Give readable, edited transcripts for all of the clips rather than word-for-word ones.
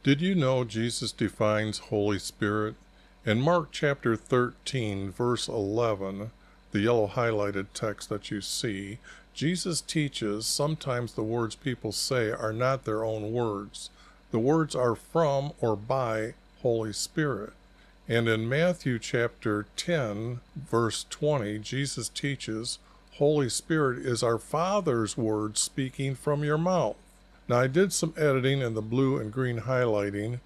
Did you know Jesus defines Holy Spirit? In Mark chapter 13, verse 11, the yellow highlighted text that you see, Jesus teaches sometimes the words people say are not their own words. The words are from or by Holy Spirit. And in Matthew chapter 10, verse 20, Jesus teaches, Holy Spirit is our Father's word speaking from your mouth. Now, I did some editing in the blue and green highlighting,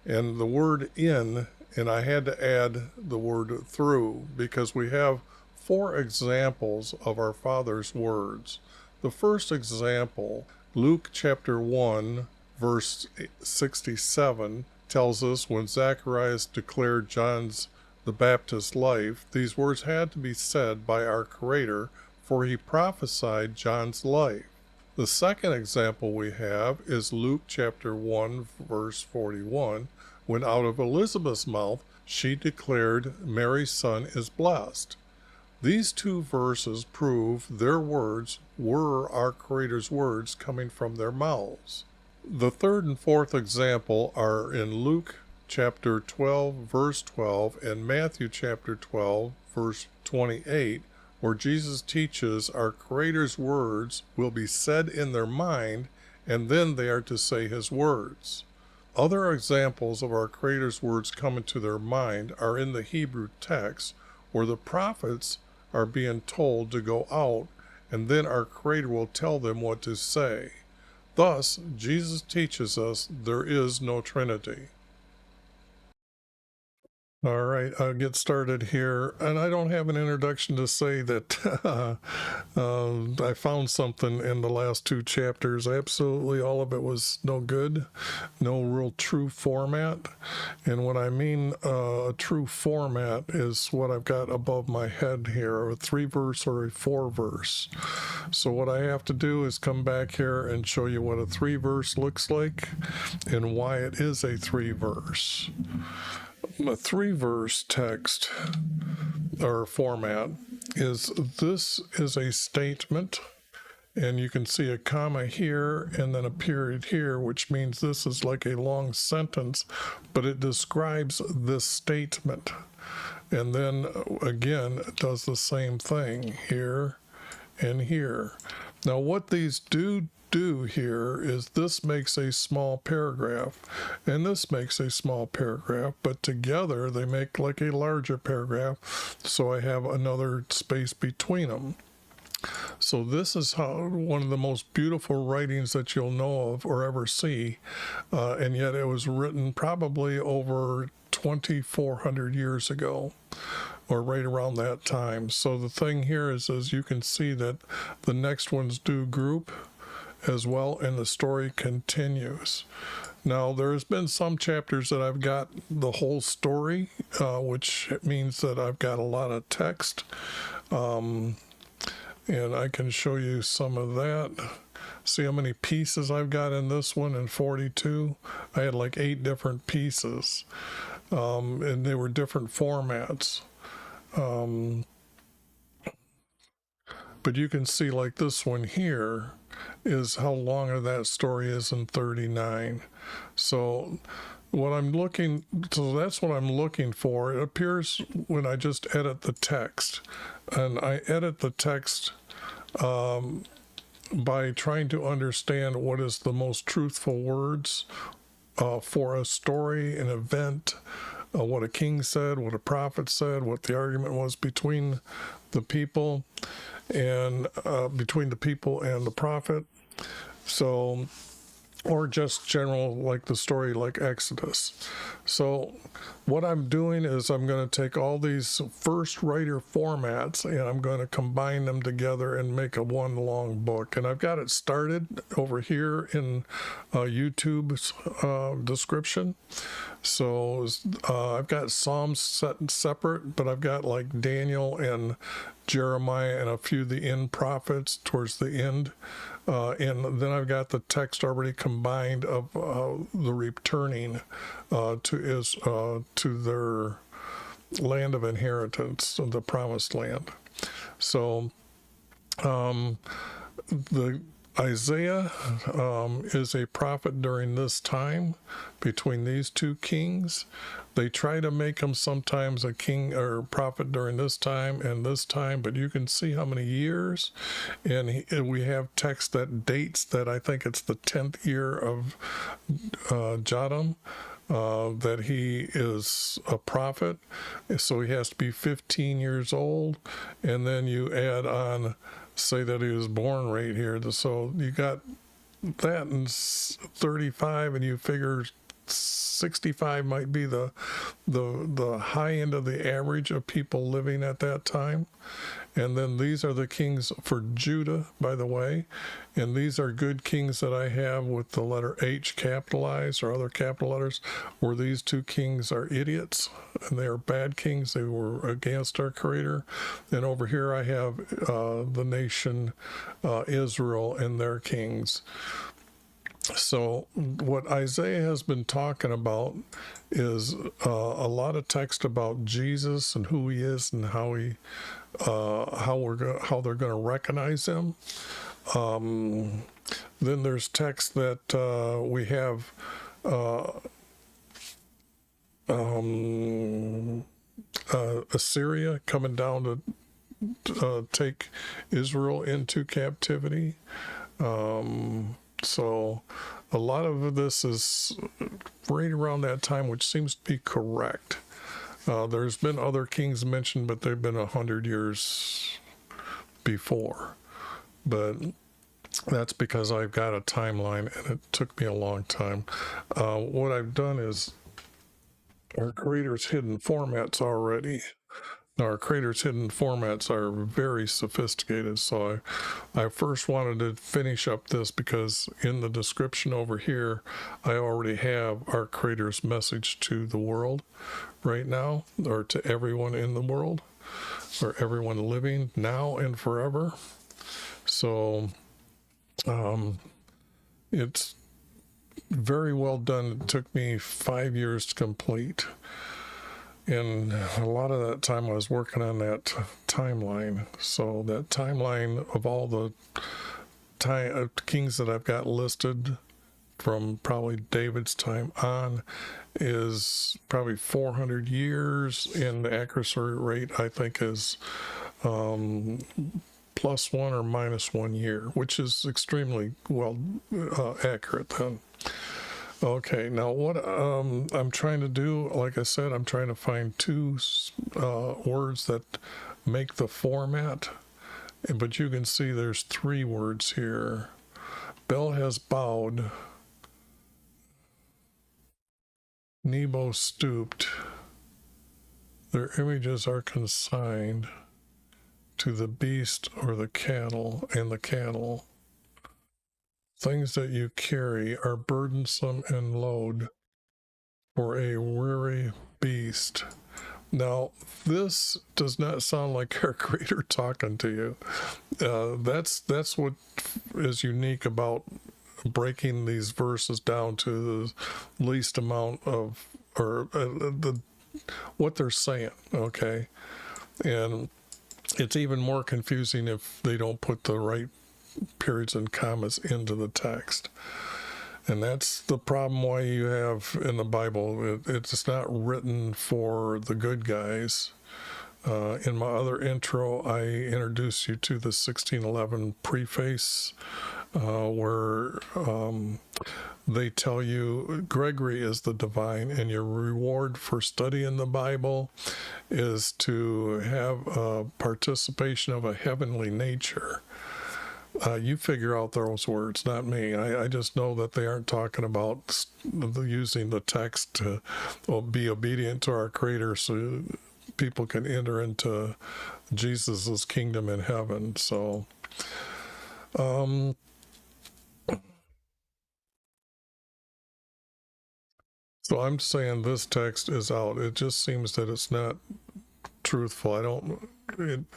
and the word in, and I had to add the word through, because we have 4 examples of our Father's words. The first example, Luke chapter 1, verse 67, tells us when Zacharias declared John's the Baptist's life, these words had to be said by our Creator, for he prophesied John's life. The second example we have is Luke chapter 1, verse 41, when out of Elizabeth's mouth she declared Mary's son is blessed. These 2 verses prove their words were our Creator's words coming from their mouths. The third and fourth example are in Luke chapter 12, verse 12, and Matthew chapter 12, verse 28, where Jesus teaches our Creator's words will be said in their mind, and then they are to say his words. Other examples of our Creator's words coming to their mind are in the Hebrew text, where the prophets are being told to go out, and then our Creator will tell them what to say. Thus, Jesus teaches us there is no Trinity. All right, I'll get started here. And I don't have an introduction to say that I found something in the last 2 chapters. Absolutely all of it was no good, no real true format. And what I mean a true format is what I've got above my head here, a 3-verse or a 4-verse. So what I have to do is come back here and show you what a 3-verse looks like and why it is a 3-verse. A 3-verse text or format is a statement, and you can see a comma here and then a period here, which means this is like a long sentence, but it describes this statement. And then again, it does the same thing here and here. Now what these do here is this makes a small paragraph and this makes a small paragraph, but together they make like a larger paragraph, so I have another space between them. So this is how one of the most beautiful writings that you'll know of or ever see, and yet it was written probably over 2,400 years ago, or right around that time. So the thing here is, as you can see, that the next ones do group as well, and the story continues. Now, there's been some chapters that I've got the whole story, which means that I've got a lot of text, and I can show you some of that. See how many pieces I've got in this one in 42? I had like 8 different pieces, and they were different formats. But you can see like this one here is how long that story is in 39. So that's what I'm looking for. It appears when I just edit the text, and I edit the text by trying to understand what is the most truthful words for a story, an event, what a king said, what a prophet said, what the argument was between the people and between the people and the prophet. So, or just general, like the story like Exodus. So what I'm doing is I'm going to take all these first writer formats and I'm going to combine them together and make a one long book. And I've got it started over here in YouTube's description. So I've got Psalms set separate, but I've got like Daniel and Jeremiah and a few of the end prophets towards the end. And then I've got the text already combined of the returning to their land of inheritance, the promised land. So I Isaiah is a prophet during this time between these two kings. They try to make him sometimes a king or prophet during this time and this time, but you can see how many years. And we have text that dates that I think it's the 10th year of Jotham. That he is a prophet, so he has to be 15 years old, and then you add on, say that he was born right here, so you got that in 35, and you figure 65 might be the high end of the average of people living at that time. And then these are the kings for Judah, by the way, and these are good kings that I have with the letter H capitalized or other capital letters, where these two kings are idiots and they are bad kings. They were against our Creator. And over here I have the nation Israel and their kings. So what Isaiah has been talking about is a lot of text about Jesus and who he is and how they're going to recognize him. Then there's text that we have Assyria coming down to take Israel into captivity. So a lot of this is right around that time, which seems to be correct. There's been other kings mentioned, but they've been 100 years before. But that's because I've got a timeline, and it took me a long time. What I've done is our Creator's hidden formats already. Our Creator's hidden formats are very sophisticated, so I first wanted to finish up this because in the description over here, I already have our Creator's message to the world right now, or to everyone in the world, or everyone living now and forever. So it's very well done. It took me 5 years to complete. And a lot of that time I was working on that timeline. So that timeline of all the kings that I've got listed from probably David's time on is probably 400 years, and the accuracy rate I think is +1 or -1 year, which is extremely well accurate then. Okay, now what I'm trying to do, like I said, I'm trying to find two words that make the format, but you can see there's 3 words here. Bel has bowed, Nebo stooped. Their images are consigned to the beast or the cattle and the cattle. Things that you carry are burdensome and load for a weary beast. Now, this does not sound like our Creator talking to you. That's what is unique about breaking these verses down to the least amount of, or what they're saying, okay? And it's even more confusing if they don't put the right periods and commas into the text. And that's the problem why you have in the Bible, it's not written for the good guys. In my other intro, I introduced you to the 1611 preface, where they tell you Gregory is the divine, and your reward for studying the Bible is to have a participation of a heavenly nature. You figure out those words, not me. I just know that they aren't talking about using the text to be obedient to our Creator so people can enter into Jesus's kingdom in heaven. So, so I'm saying this text is out. It just seems that it's not truthful.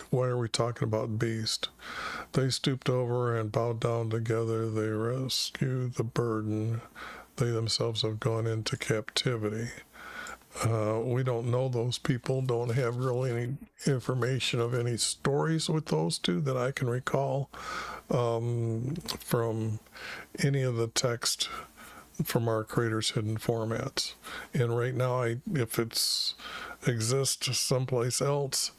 Why are we talking about beast? They stooped over and bowed down together. They rescued the burden. They themselves have gone into captivity. We don't know those people, don't have really any information of any stories with those two that I can recall from any of the text from our Creator's Hidden Formats. And right now, if it's exists someplace else,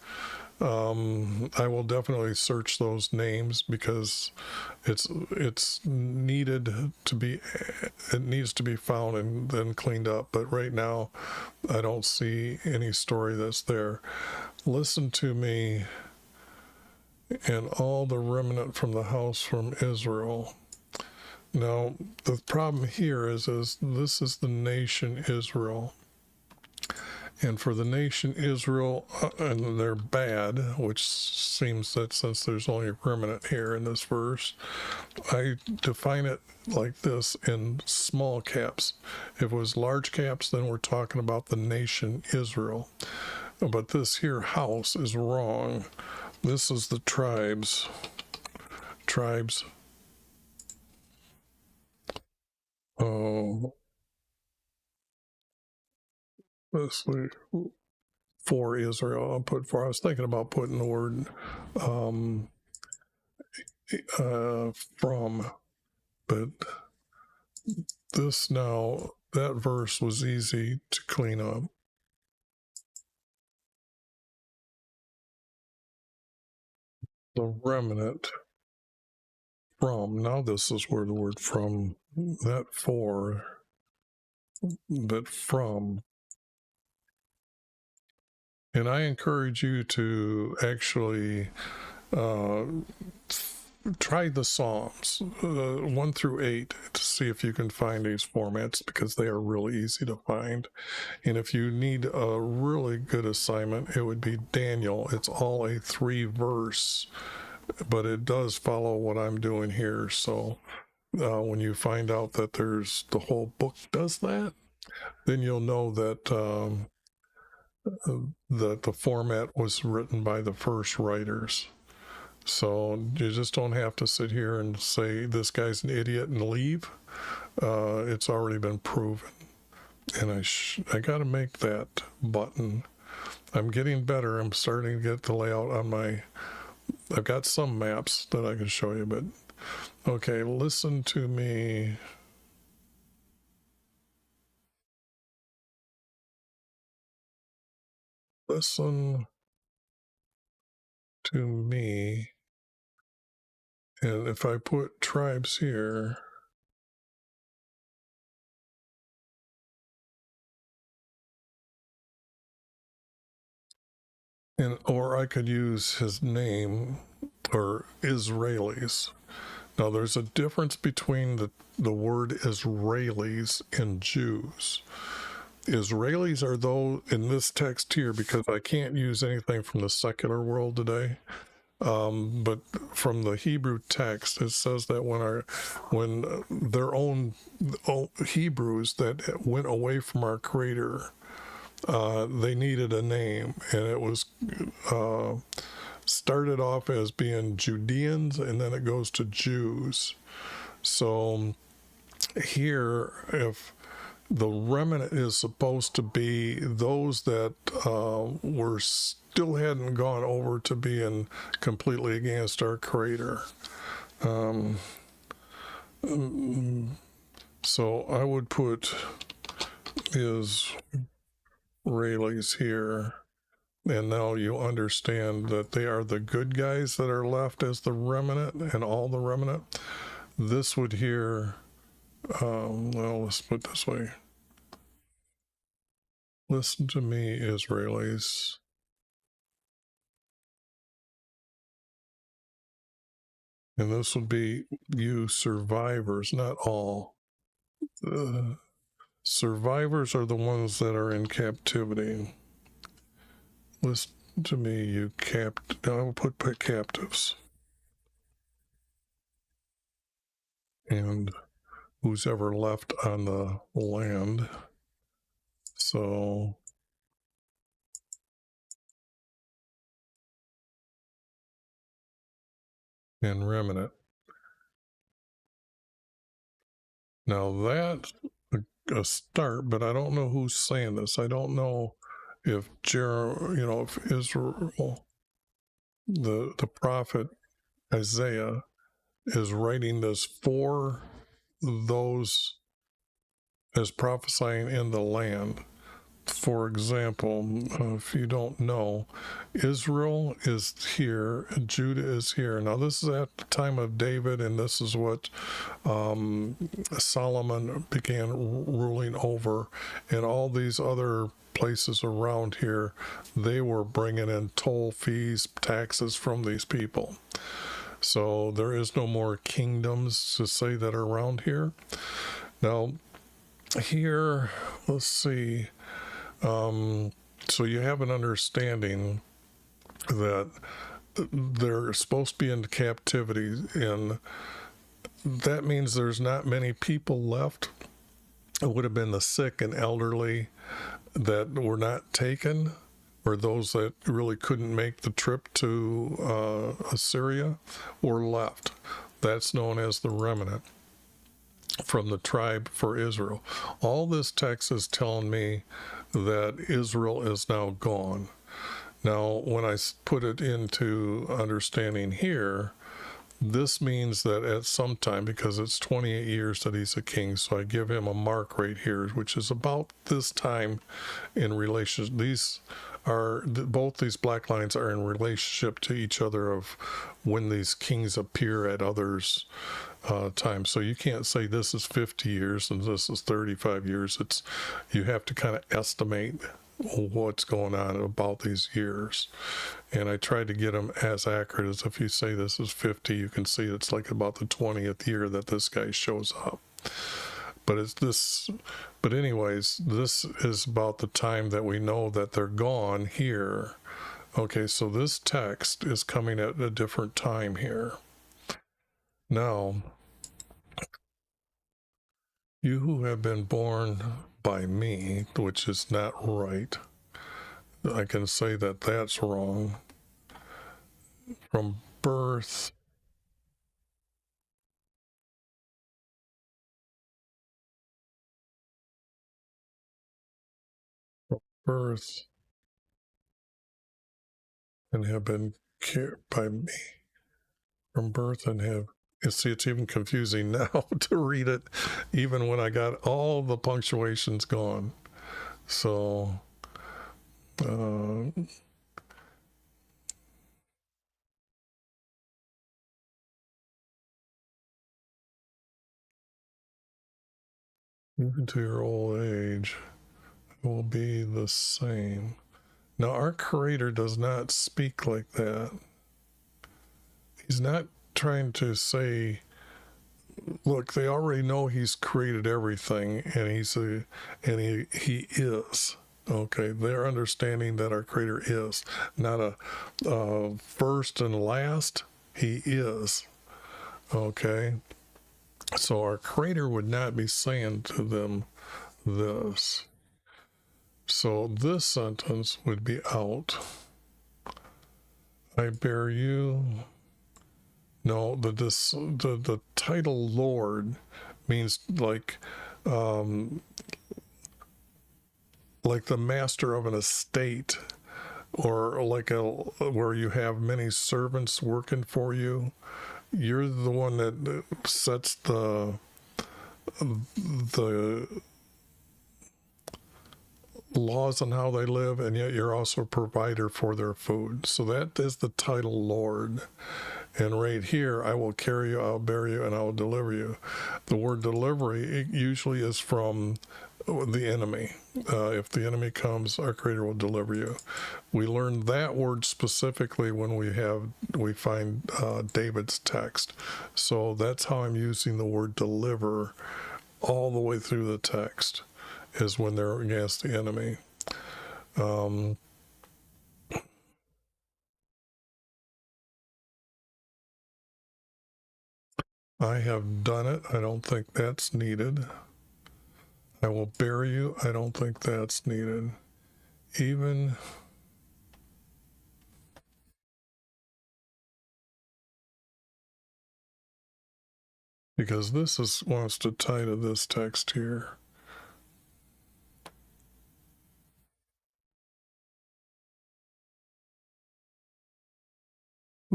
I will definitely search those names because it's needed to be, it needs to be found and then cleaned up. But right now, I don't see any story that's there. Listen to me and all the remnant from the house from Israel. Now, the problem here is this is the nation Israel. And for the nation Israel, and they're bad, which seems that since there's only a remnant here in this verse, I define it like this in small caps. If it was large caps, then we're talking about the nation Israel. But this here house is wrong. This is the tribes. Tribes. Oh, let's see. For Israel. I'll put for. I was thinking about putting the word um, from, but this now, that verse was easy to clean up. The remnant from. Now this is where the word from, not for, but from. And I encourage you to actually try the Psalms 1 through 8 to see if you can find these formats because they are really easy to find. And if you need a really good assignment, it would be Daniel. It's all a 3-verse, but it does follow what I'm doing here. So when you find out that there's the whole book does that, then you'll know that that the format was written by the first writers. So you just don't have to sit here and say this guy's an idiot and leave. It's already been proven. And I got to make that button. I'm getting better. I'm starting to get the layout on my. I've got some maps that I can show you, but okay, listen to me. Listen to me. And if I put tribes here, and or I could use his name or Israelis. Now there's a difference between the word Israelis and Jews. Israelis are those in this text here because I can't use anything from the secular world today. But from the Hebrew text, it says that when their own Hebrews that went away from our Creator, they needed a name, and it was started off as being Judeans, and then it goes to Jews. So here, if the remnant is supposed to be those that were still hadn't gone over to being completely against our Creator. So I would put Israelis here, and now you understand that they are the good guys that are left as the remnant and all the remnant. This would here, well, let's put it this way. Listen to me, Israelis. And this would be you survivors, not all. Survivors are the ones that are in captivity. Listen to me, you I will put captives. And who's ever left on the land. So and remnant. Now that a start, but I don't know who's saying this. I don't know if if Israel, the prophet Isaiah, is writing this for those as prophesying in the land. For example, if you don't know, Israel is here, Judah is here. Now, this is at the time of David, and this is what Solomon began ruling over, and all these other places around here, they were bringing in toll fees, taxes from these people. So there is no more kingdoms to say that are around here. Now, here, let's see. So you have an understanding that they're supposed to be in captivity, and that means there's not many people left. It would have been the sick and elderly that were not taken, or those that really couldn't make the trip to Assyria were left. That's known as the remnant from the tribe for Israel. All this text is telling me that Israel is now gone. Now, when I put it into understanding here, this means that at some time, because it's 28 years that he's a king, so I give him a mark right here, which is about this time in relation. Both these black lines are in relationship to each other of when these kings appear at others' time. So you can't say this is 50 years and this is 35 years. You have to kind of estimate what's going on about these years, and I tried to get them as accurate as if you say this is 50, you can see it's like about the 20th year that this guy shows up. But anyways, this is about the time that we know that they're gone here. Okay, so this text is coming at a different time here. Now, you who have been born by me, which is not right, I can say that that's wrong. From birth, birth, and have been cared by me. From birth and have, you see, it's even confusing now to read it, even when I got all the punctuations gone. So, even to your old age, will be the same. Now, our Creator does not speak like that. He's not trying to say, look, they already know he's created everything, and he is. Okay, they're understanding that our Creator is not a first and last. He is. Okay, so our Creator would not be saying to them this. So this sentence would be out. I bear you. No, the title Lord means like the master of an estate, or like where you have many servants working for you. You're the one that sets the laws on how they live, and yet you're also a provider for their food. So that is the title Lord. And right here, I will carry you, I'll bear you, and I will deliver you. The word delivery, it usually is from the enemy. If the enemy comes, our Creator will deliver you. We learn that word specifically when we find David's text. So that's how I'm using the word deliver all the way through the text, is when they're against the enemy. I have done it. I don't think that's needed. I will bear you. I don't think that's needed. Even because this wants to tie to this text here.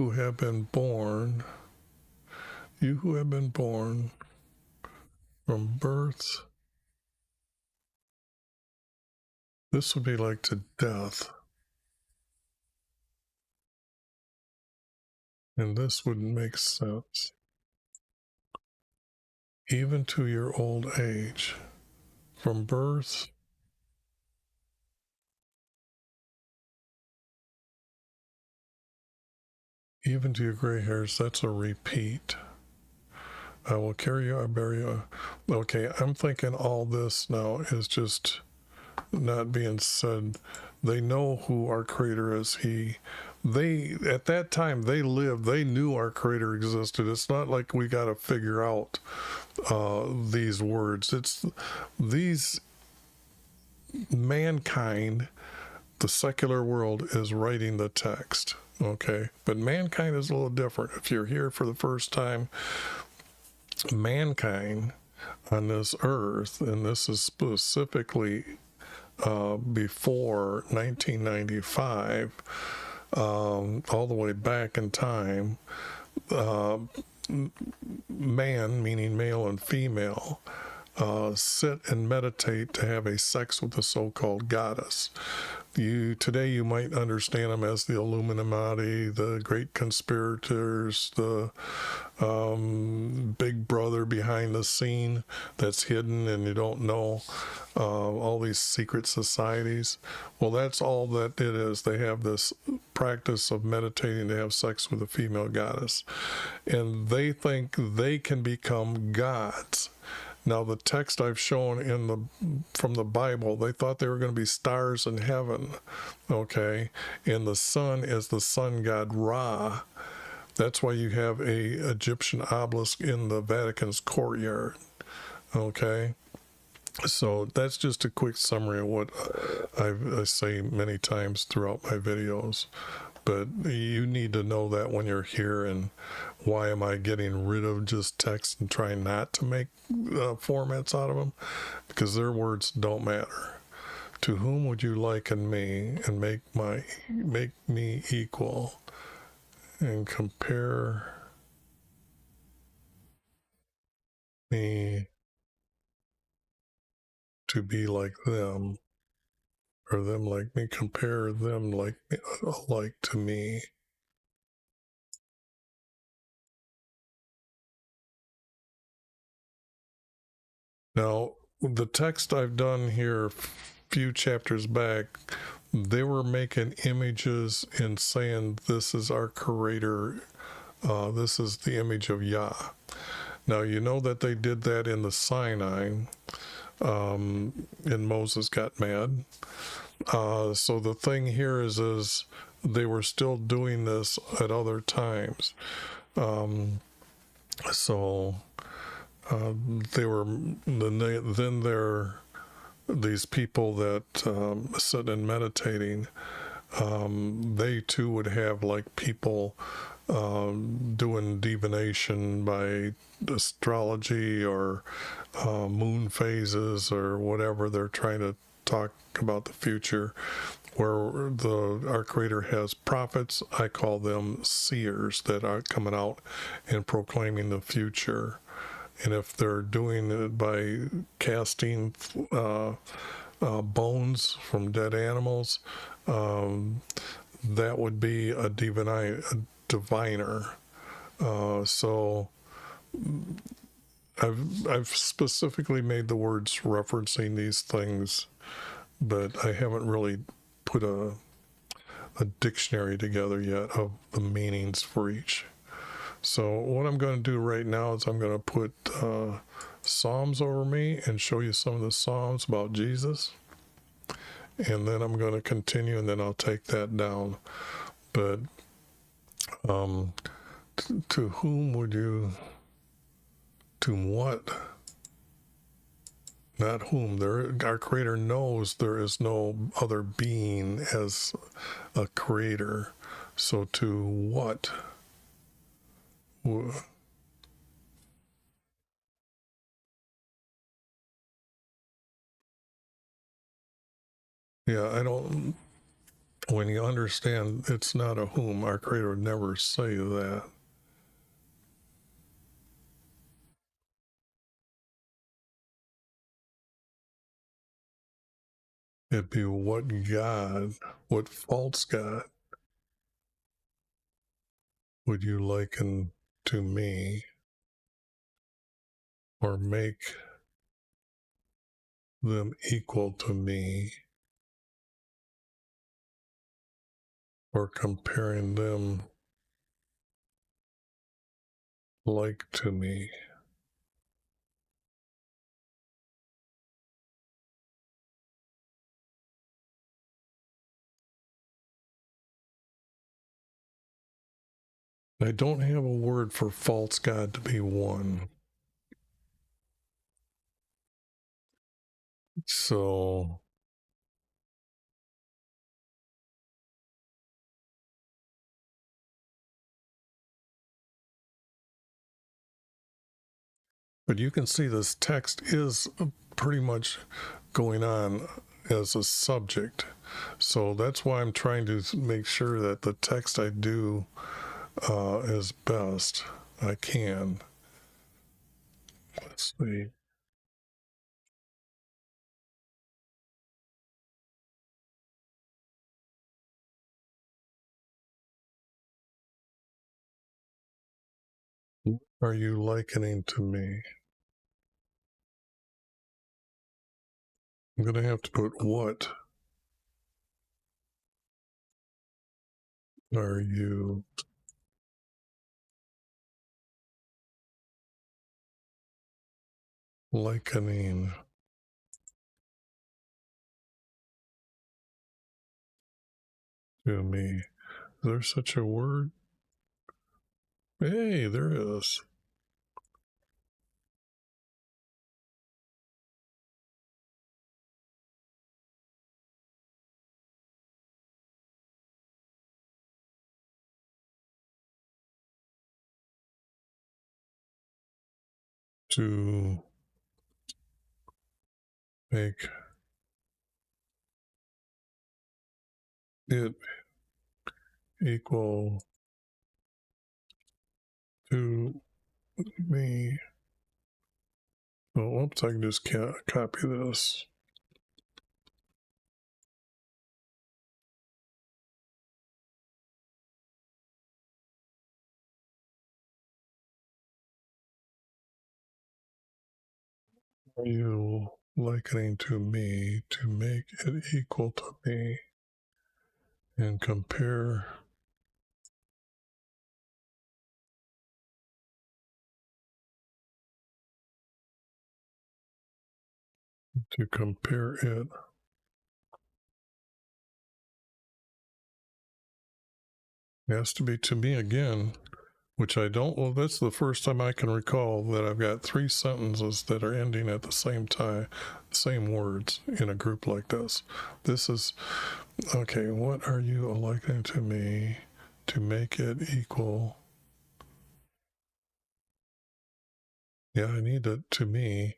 who have been born, you who have been born from birth, this would be like to death. And this wouldn't make sense. Even to your old age, from birth, even to your gray hairs, that's a repeat. I will carry you, I bury you. Okay, I'm thinking all this now is just not being said. They know who our creator is. They at that time they lived, they knew our creator existed. It's not like we got to figure out these words. It's these mankind, the secular world is writing the text. Okay, but mankind is a little different. If you're here for the first time, mankind on this earth, and this is specifically before 1995, all the way back in time, man, meaning male and female, sit and meditate to have a sex with the so-called goddess. Today you might understand them as the Illuminati, the great conspirators, the big brother behind the scene that's hidden and you don't know, all these secret societies. Well, that's all that it is. They have this practice of meditating to have sex with a female goddess, and they think they can become gods. Now, the text I've shown from the Bible, they thought they were going to be stars in heaven, okay? And the sun is the sun god Ra. That's why you have a Egyptian obelisk in the Vatican's courtyard, okay? So that's just a quick summary of what I say many times throughout my videos. But you need to know that when you're here. And why am I getting rid of just text and trying not to make formats out of them? Because their words don't matter. To whom would you liken me and make me equal and compare me to be like them, or them like me? Compare them like to me. Now, the text I've done here a few chapters back, they were making images and saying, this is our creator, this is the image of Yah. Now, you know that they did that in the Sinai, and Moses got mad. So the thing here is they were still doing this at other times. So they were then these people that sit and meditating, they too would have like people doing divination by astrology or moon phases or whatever. They're trying to talk about the future, where our creator has prophets. I call them seers that are coming out and proclaiming the future. And if they're doing it by casting bones from dead animals, that would be a diviner. So I've specifically made the words referencing these things, but I haven't really put a dictionary together yet of the meanings for each. So what I'm going to do right now is I'm going to put Psalms over me and show you some of the Psalms about Jesus. And then I'm going to continue, and then I'll take that down. But to whom would you, to what? Not whom. Our creator knows there is no other being as a creator. So to what? Yeah, I don't. when you understand it's not a whom, our Creator would never say that. It'd be what God, what false God would you liken to me or make them equal to me or comparing them like to me? I don't have a word for false God to be one. So but you can see this text is pretty much going on as a subject. So that's why I'm trying to make sure that the text I do as best I can. Let's see. Are you likening to me? I'm going to have to put what are you likening to me? Is there such a word? Hey, there is. To make it equal to me. Oh, oops, I can just copy this. Are you likening to me to make it equal to me and compare to compare it? It has to be to me again, which I don't. Well, that's the first time I can recall that I've got three sentences that are ending at the same time, same words in a group like this. This is okay. What are you likening to me to make it equal? Yeah, I need it to me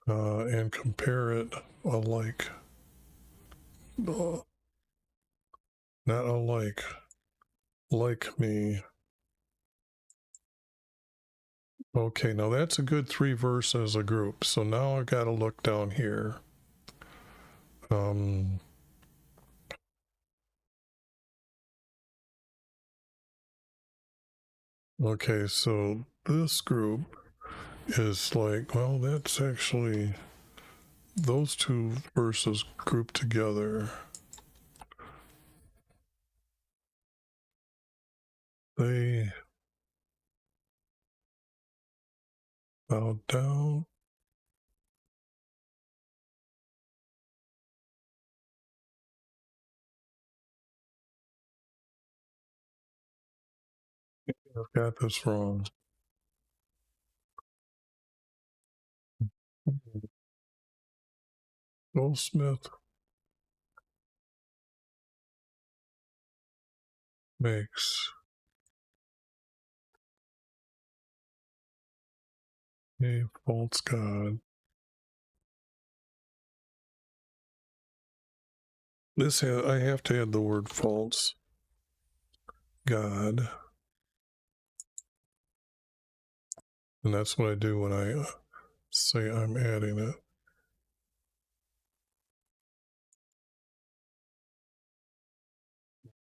and compare it alike. Not alike, like me. Okay, now that's a good three verse as a group. So now I got to look down here. Okay, so this group is like, well, that's actually those two verses grouped together. They bow down. I've got this wrong. Goldsmith makes a false god I have to add the word false. God. And that's what I do when I say I'm adding it.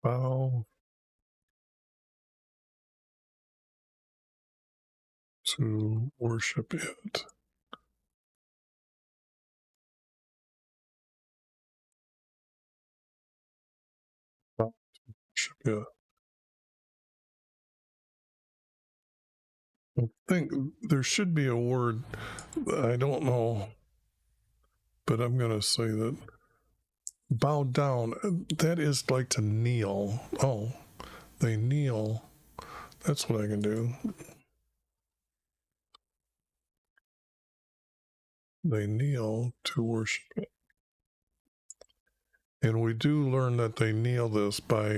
Bow to worship it. Bow to worship it. I think there should be a word, I don't know, but I'm going to say that bow down, that is like to kneel. Oh, they kneel. That's what I can do. They kneel to worship it. And we do learn that they kneel this by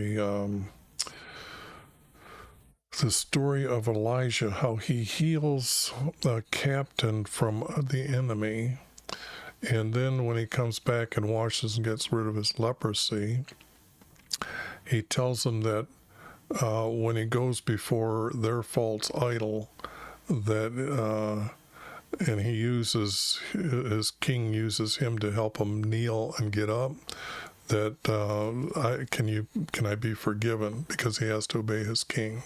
the story of Elijah, how he heals a captain from the enemy. And then when he comes back and washes and gets rid of his leprosy, he tells them that when he goes before their false idol, that and he uses his king uses him to help him kneel and get up. That can I be forgiven, because he has to obey his king.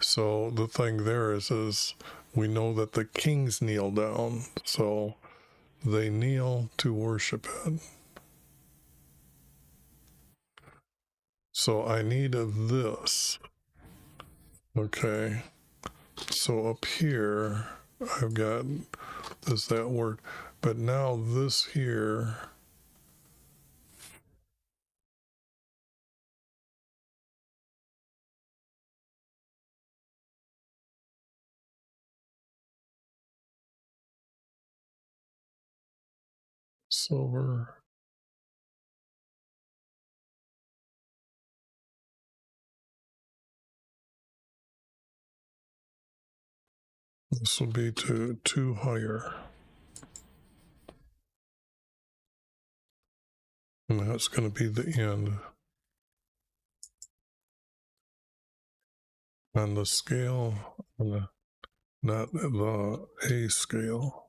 So the thing there is we know that the kings kneel down, so they kneel to worship it. So I need this. Okay. So up here, I've got that word. But now this here, silver. This will be to higher. And that's going to be the end. On the scale, not the A scale.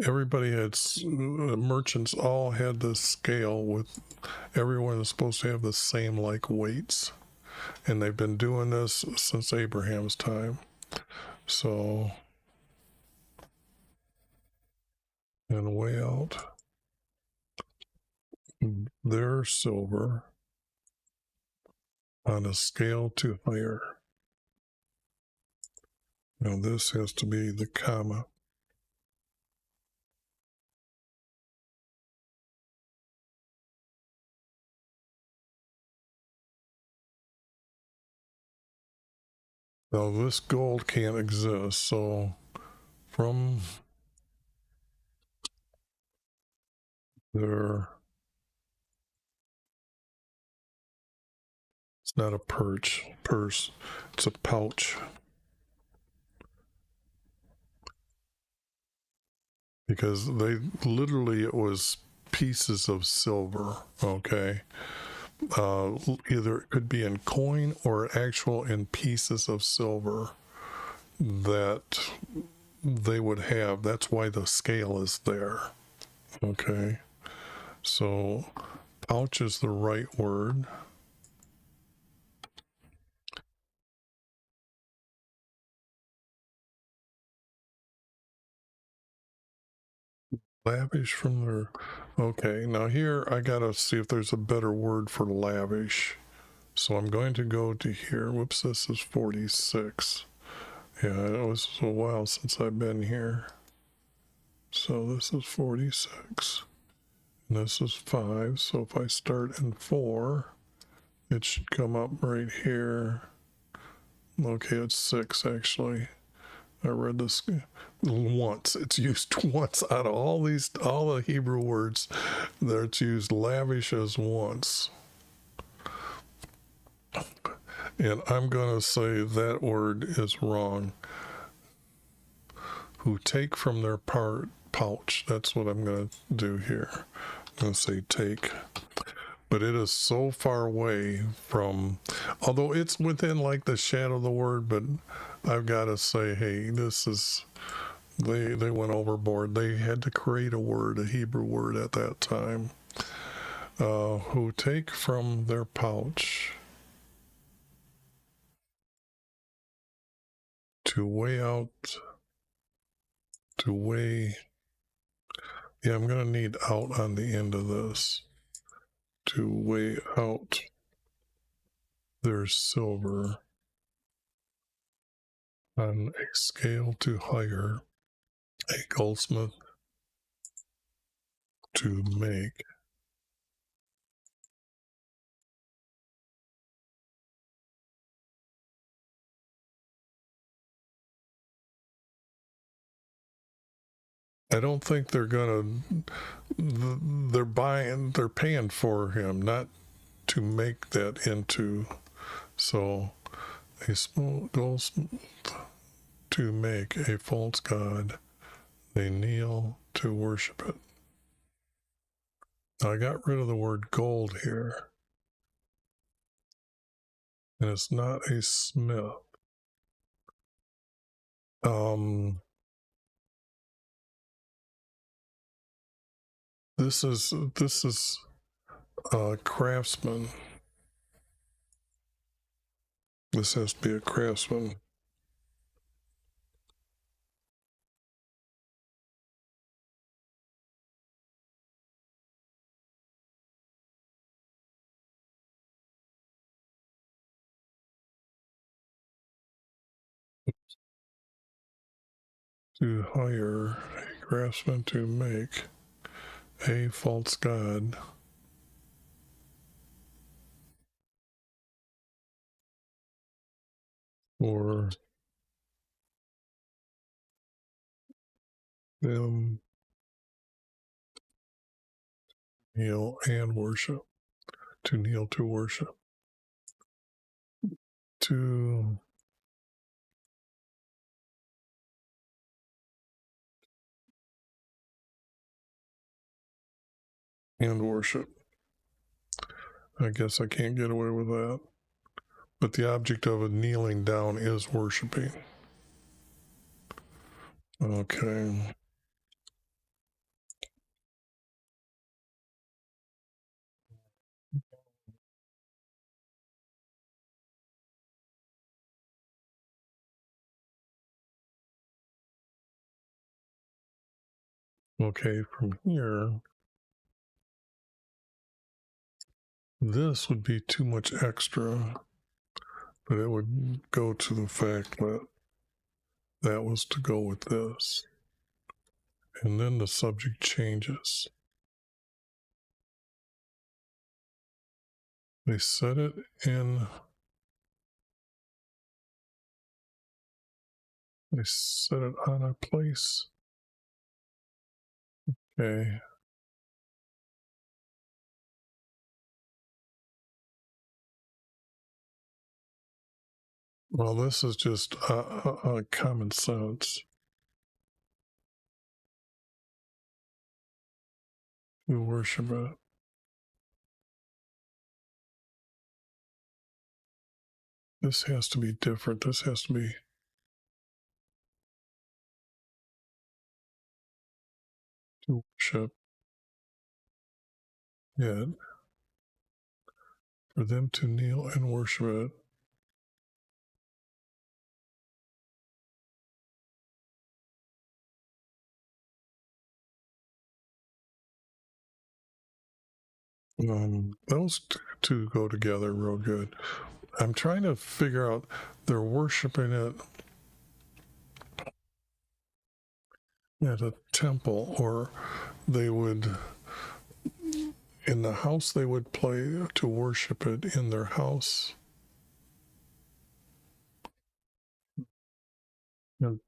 Everybody had, merchants all had this scale with everyone is supposed to have the same like weights. And they've been doing this since Abraham's time. So, and weigh out their silver on a scale to higher. Now this has to be the comma. Now this gold can't exist, so from there, it's not a purse, it's a pouch. Because they literally, it was pieces of silver, okay? Either it could be in coin or actual in pieces of silver that they would have. That's why the scale is there. Okay, so pouch is the right word. Lavish from their, okay, now here I gotta see if there's a better word for lavish. So I'm going to go to here. Whoops, this is 46. Yeah, it was a while since I've been here. So this is 46. And this is 5. So if I start in 4, it should come up right here. Okay, it's 6 actually. I read this once. It's used once out of all the Hebrew words. There it's used lavish as once. And I'm going to say that word is wrong. Who take from their pouch. That's what I'm going to do here. I'm gonna say take, but it is so far away from, although it's within like the shadow of the word, but I've got to say, hey, this is, they went overboard. They had to create a word, a Hebrew word at that time, who take from their pouch to weigh out, to weigh, yeah, I'm going to need out on the end of this, to weigh out their silver on a scale to hire a goldsmith to make. I don't think they're gonna, they're paying for him, not to make that into, so a small goldsmith to make a false god, they kneel to worship it. Now I got rid of the word gold here, and it's not a smith. This is a craftsman. This has to be a craftsman. To hire a craftsman to make a false god for them kneel and worship, to kneel to worship, to and worship. I guess I can't get away with that. But the object of a kneeling down is worshiping. Okay. Okay, from here, this would be too much extra, but it would go to the fact that that was to go with this. And then the subject changes. They set it in, they set it on a place. Okay. Well, this is just common sense. We worship it. This has to be different. This has to be to worship. Yet, for them to kneel and worship it. Those two go together real good. I'm trying to figure out, they're worshiping it at a temple, or they would, in the house, they would play to worship it in their house. And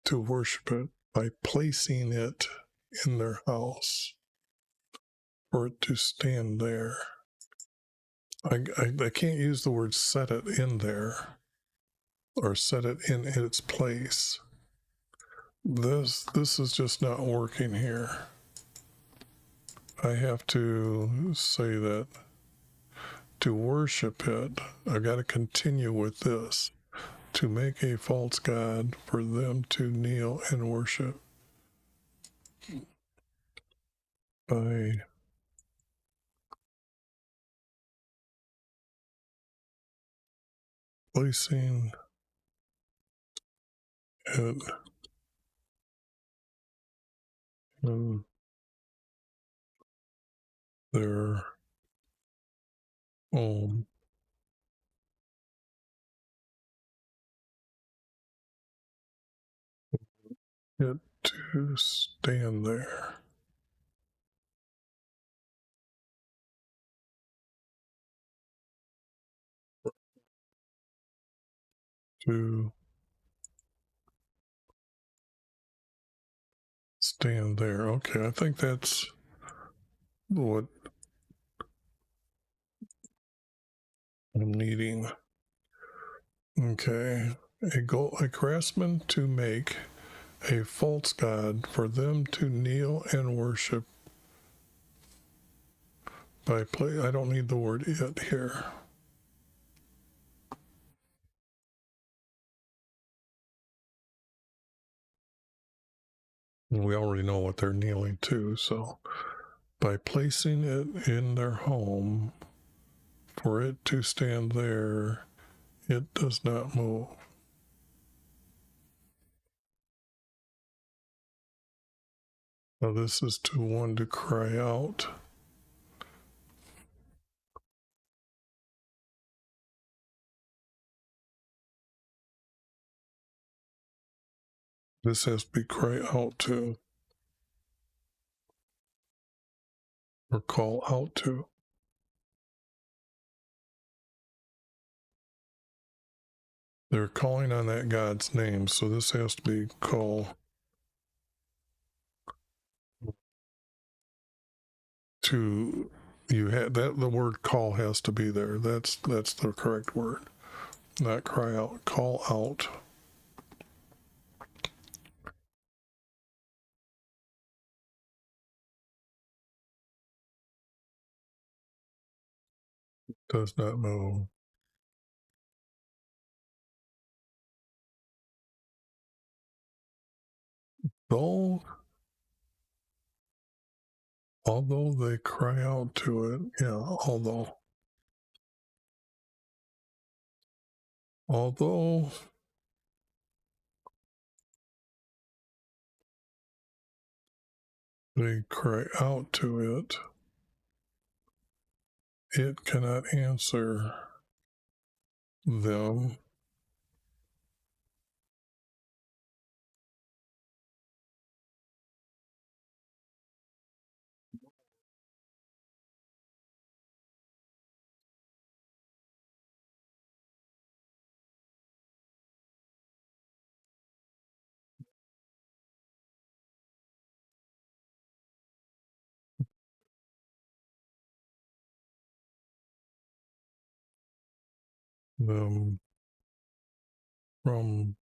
to worship it by placing it in their house for it to stand there. I can't use the word set it in there or set it in its place. This is just not working here. I have to say that to worship it, I've got to continue with this. To make a false god for them to kneel and worship by placing it in their home. It to stand there. To stand there. Okay, I think that's what I'm needing. Okay. A craftsman to make a false god for them to kneel and worship by play. I don't need the word it here. We already know what they're kneeling to, so by placing it in their home for it to stand there, it does not move. Now this is to one to cry out. This has to be cry out to or call out to. They're calling on that God's name, so this has to be call to. You had that the word call has to be there. That's the correct word. Not cry out, call out. Does not move. Though although they cry out to it, yeah, although they cry out to it, it cannot answer them. Them from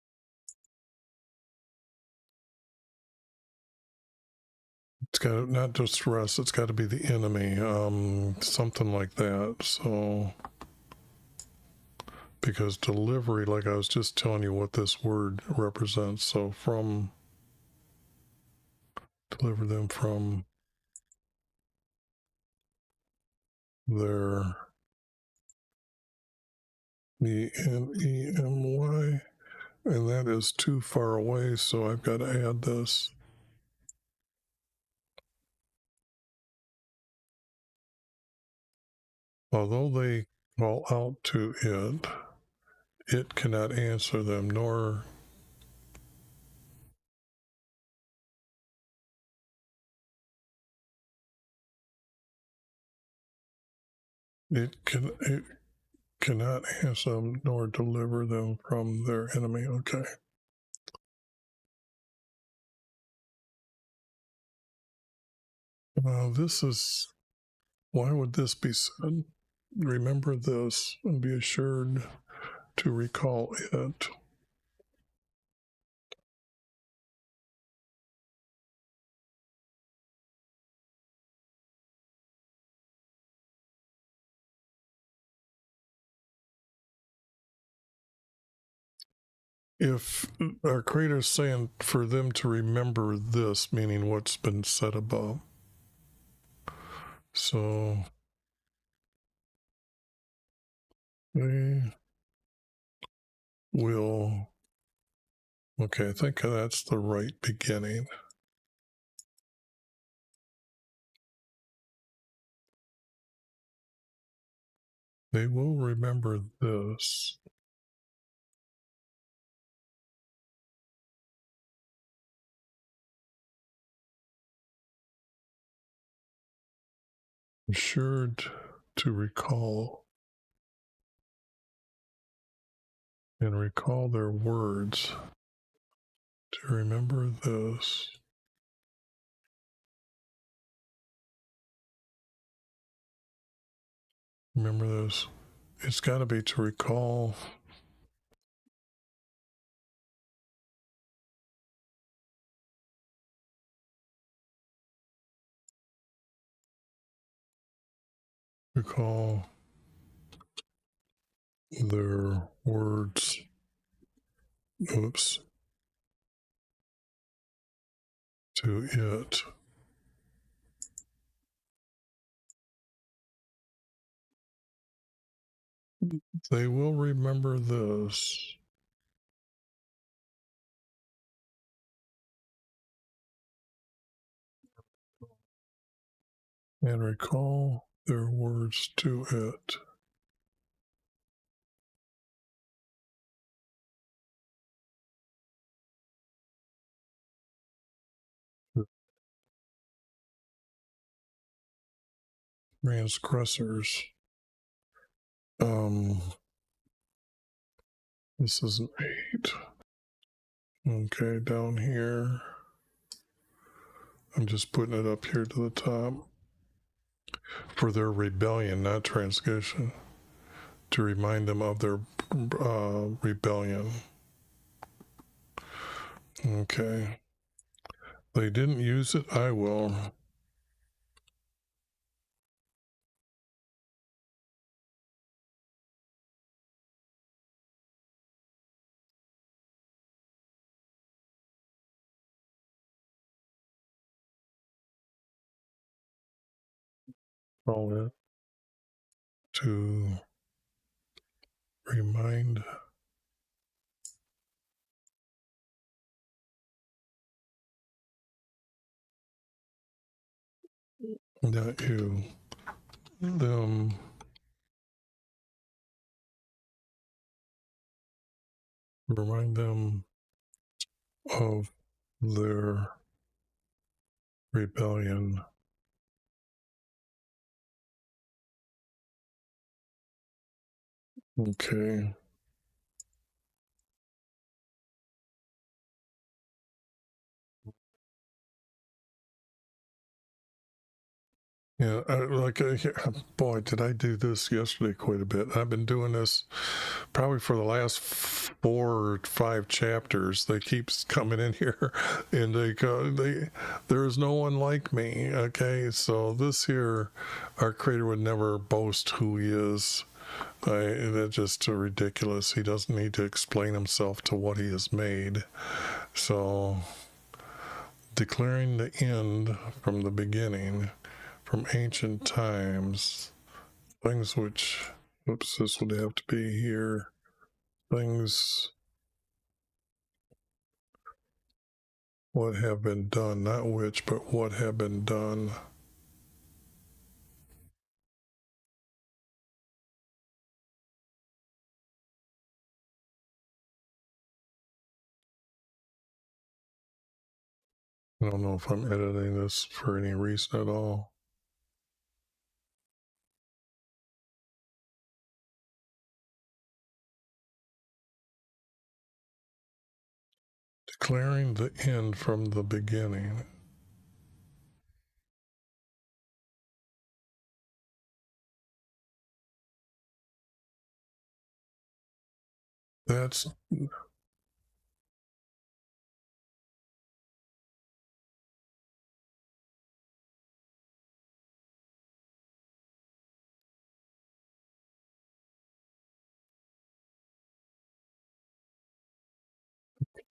it's got to, not just rest, it's got to be the enemy, something like that. So because delivery, like I was just telling you what this word represents, so from deliver them from their ENEMY, and that is too far away, so I've got to add this. Although they call out to it, it cannot answer them, nor it cannot answer them nor deliver them from their enemy. Okay. This is, why would this be said? Remember this and be assured to recall it. if our Creator is saying for them to remember this, meaning what's been said above. So they will, okay, I think that's the right beginning. They will remember this. Assured to recall and recall their words. To remember this. Remember this. It's got to be to recall. Recall their words. Oops. To it. They will remember this. And recall their words to it. Transgressors. This is an 8. Okay, down here. I'm just putting it up here to the top. For their rebellion, not transgression. To remind them of their rebellion. Okay. They didn't use it. I will. Call it to remind that you them remind them of their rebellion. Okay. Yeah, boy, did I do this yesterday quite a bit. I've been doing this probably for the last 4 or 5 chapters. They keep coming in here, and there is no one like me. Okay, so this here, our Creator would never boast who He is. That's just ridiculous. He doesn't need to explain Himself to what He has made. So, declaring the end from the beginning, from ancient times, things which, oops, this would have to be here, things what have been done, not which, but what have been done. I don't know if I'm editing this for any reason at all. Declaring the end from the beginning. That's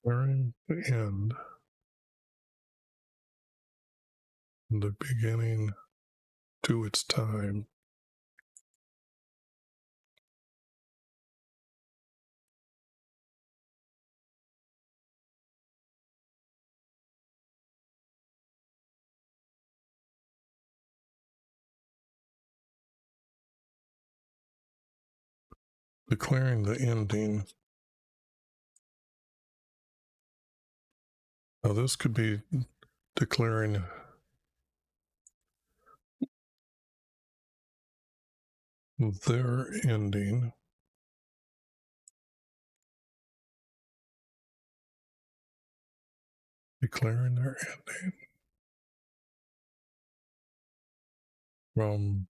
Declaring the end, the beginning to its time. Declaring the ending. Now, this could be declaring their ending. Declaring their ending from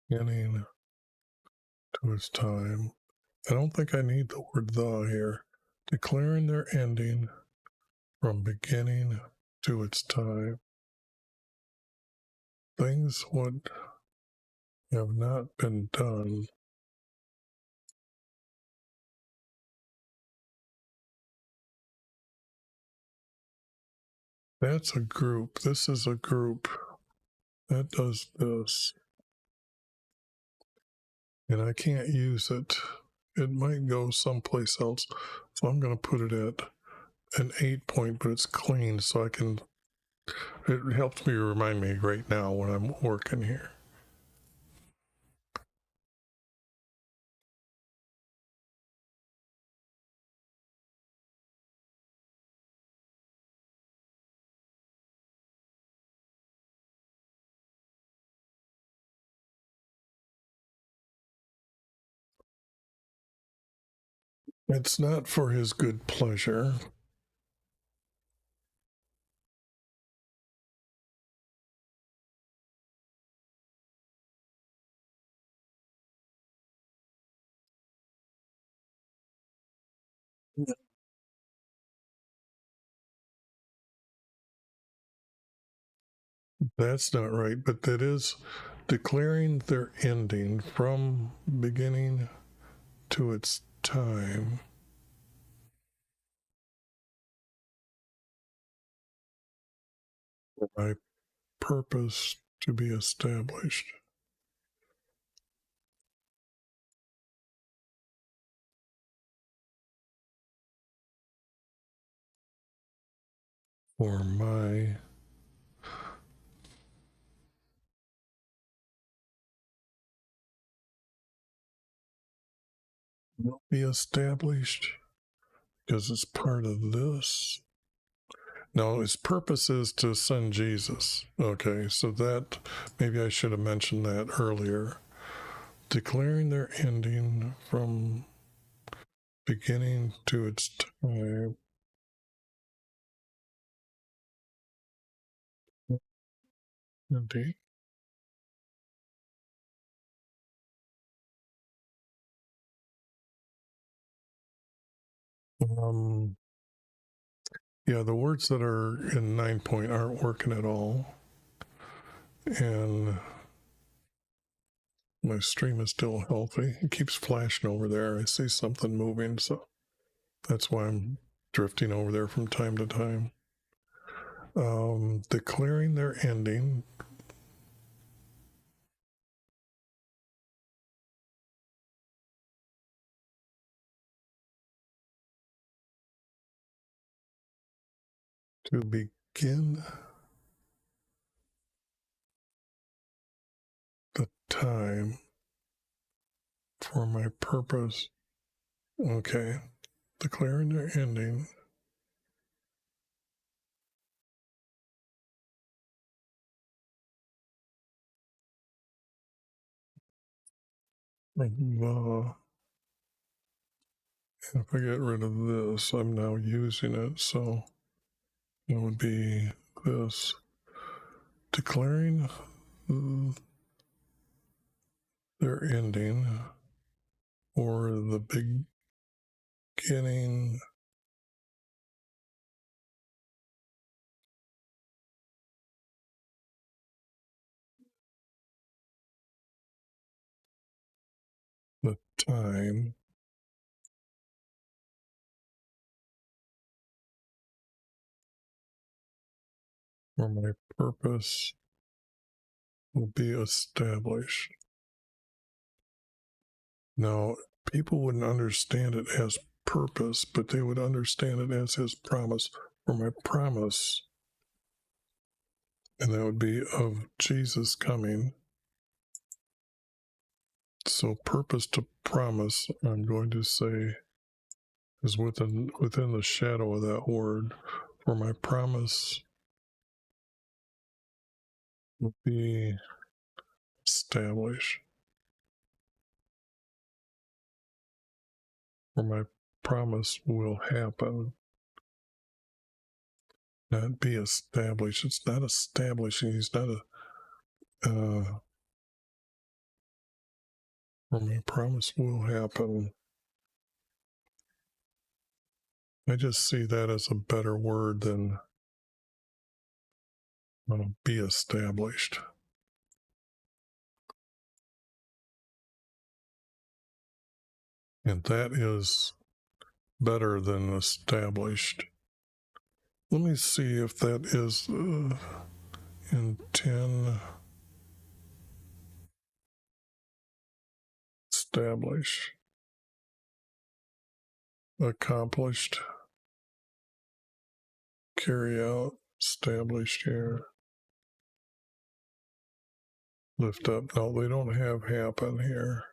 beginning to its time. I don't think I need the word the here. Declaring their ending from beginning to its time. Things would have not been done. That's a group. This is a group that does this. And I can't use it. It might go someplace else. So I'm going to put it at an 8 point, but it's clean so I can, it helps me remind me right now when I'm working here. It's not for his good pleasure. That's not right, but that is declaring their ending from beginning to its time. For my purpose to be established. For my will be established because it's part of this. No, his purpose is to send Jesus. Okay, so that maybe I should have mentioned that earlier. Declaring their ending from beginning to its time. Indeed. Yeah, the words that are in 9 point aren't working at all. And my stream is still healthy. It keeps flashing over there. I see something moving, so that's why I'm drifting over there from time to time. Declaring their ending. To begin the time for my purpose. Okay. Declaring their ending. If I get rid of this, I'm now using it, so it would be this. Declaring their ending or the beginning time for my purpose will be established. Now, people wouldn't understand it as purpose, but they would understand it as his promise, for my promise, and that would be of Jesus coming. So purpose to promise, I'm going to say, is within the shadow of that word, for my promise will be established. For my promise will happen, not be established. It's not establishing. He's not for my promise will happen. I just see that as a better word than be established. And that is better than established. Let me see if that is in 10. Establish. Accomplished. Carry out. Established here. Lift up. No, they don't have happen here.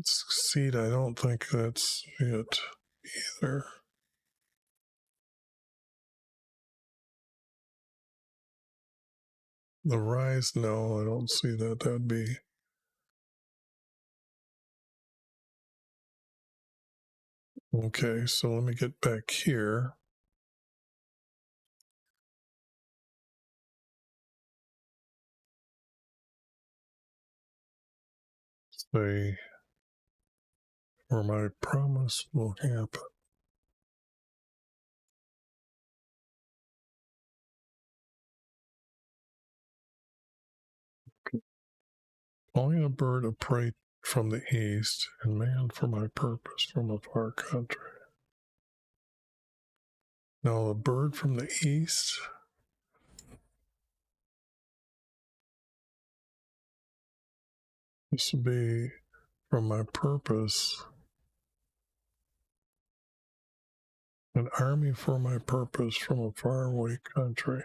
Succeed, I don't think that's it either. The rise, no, I don't see that. That would be okay. So let me get back here. Say, or my promise will happen. Calling a bird of prey from the east, and man for my purpose from a far country. Now, the bird from the east, this would be from my purpose, an army for my purpose from a faraway country.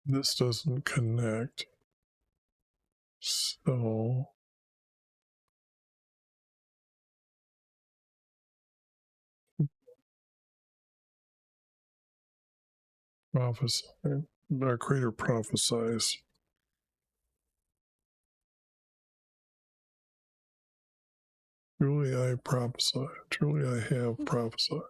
This doesn't connect. So prophesy. Our Creator prophesies. Truly I prophesy. Truly I have prophesied.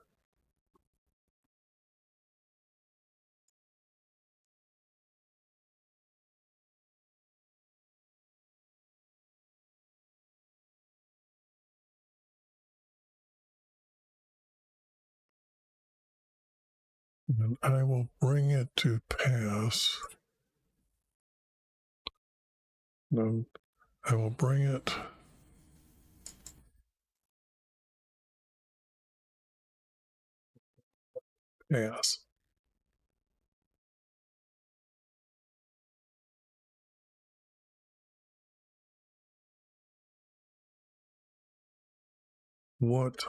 And I will bring it to pass. And I will bring it pass. What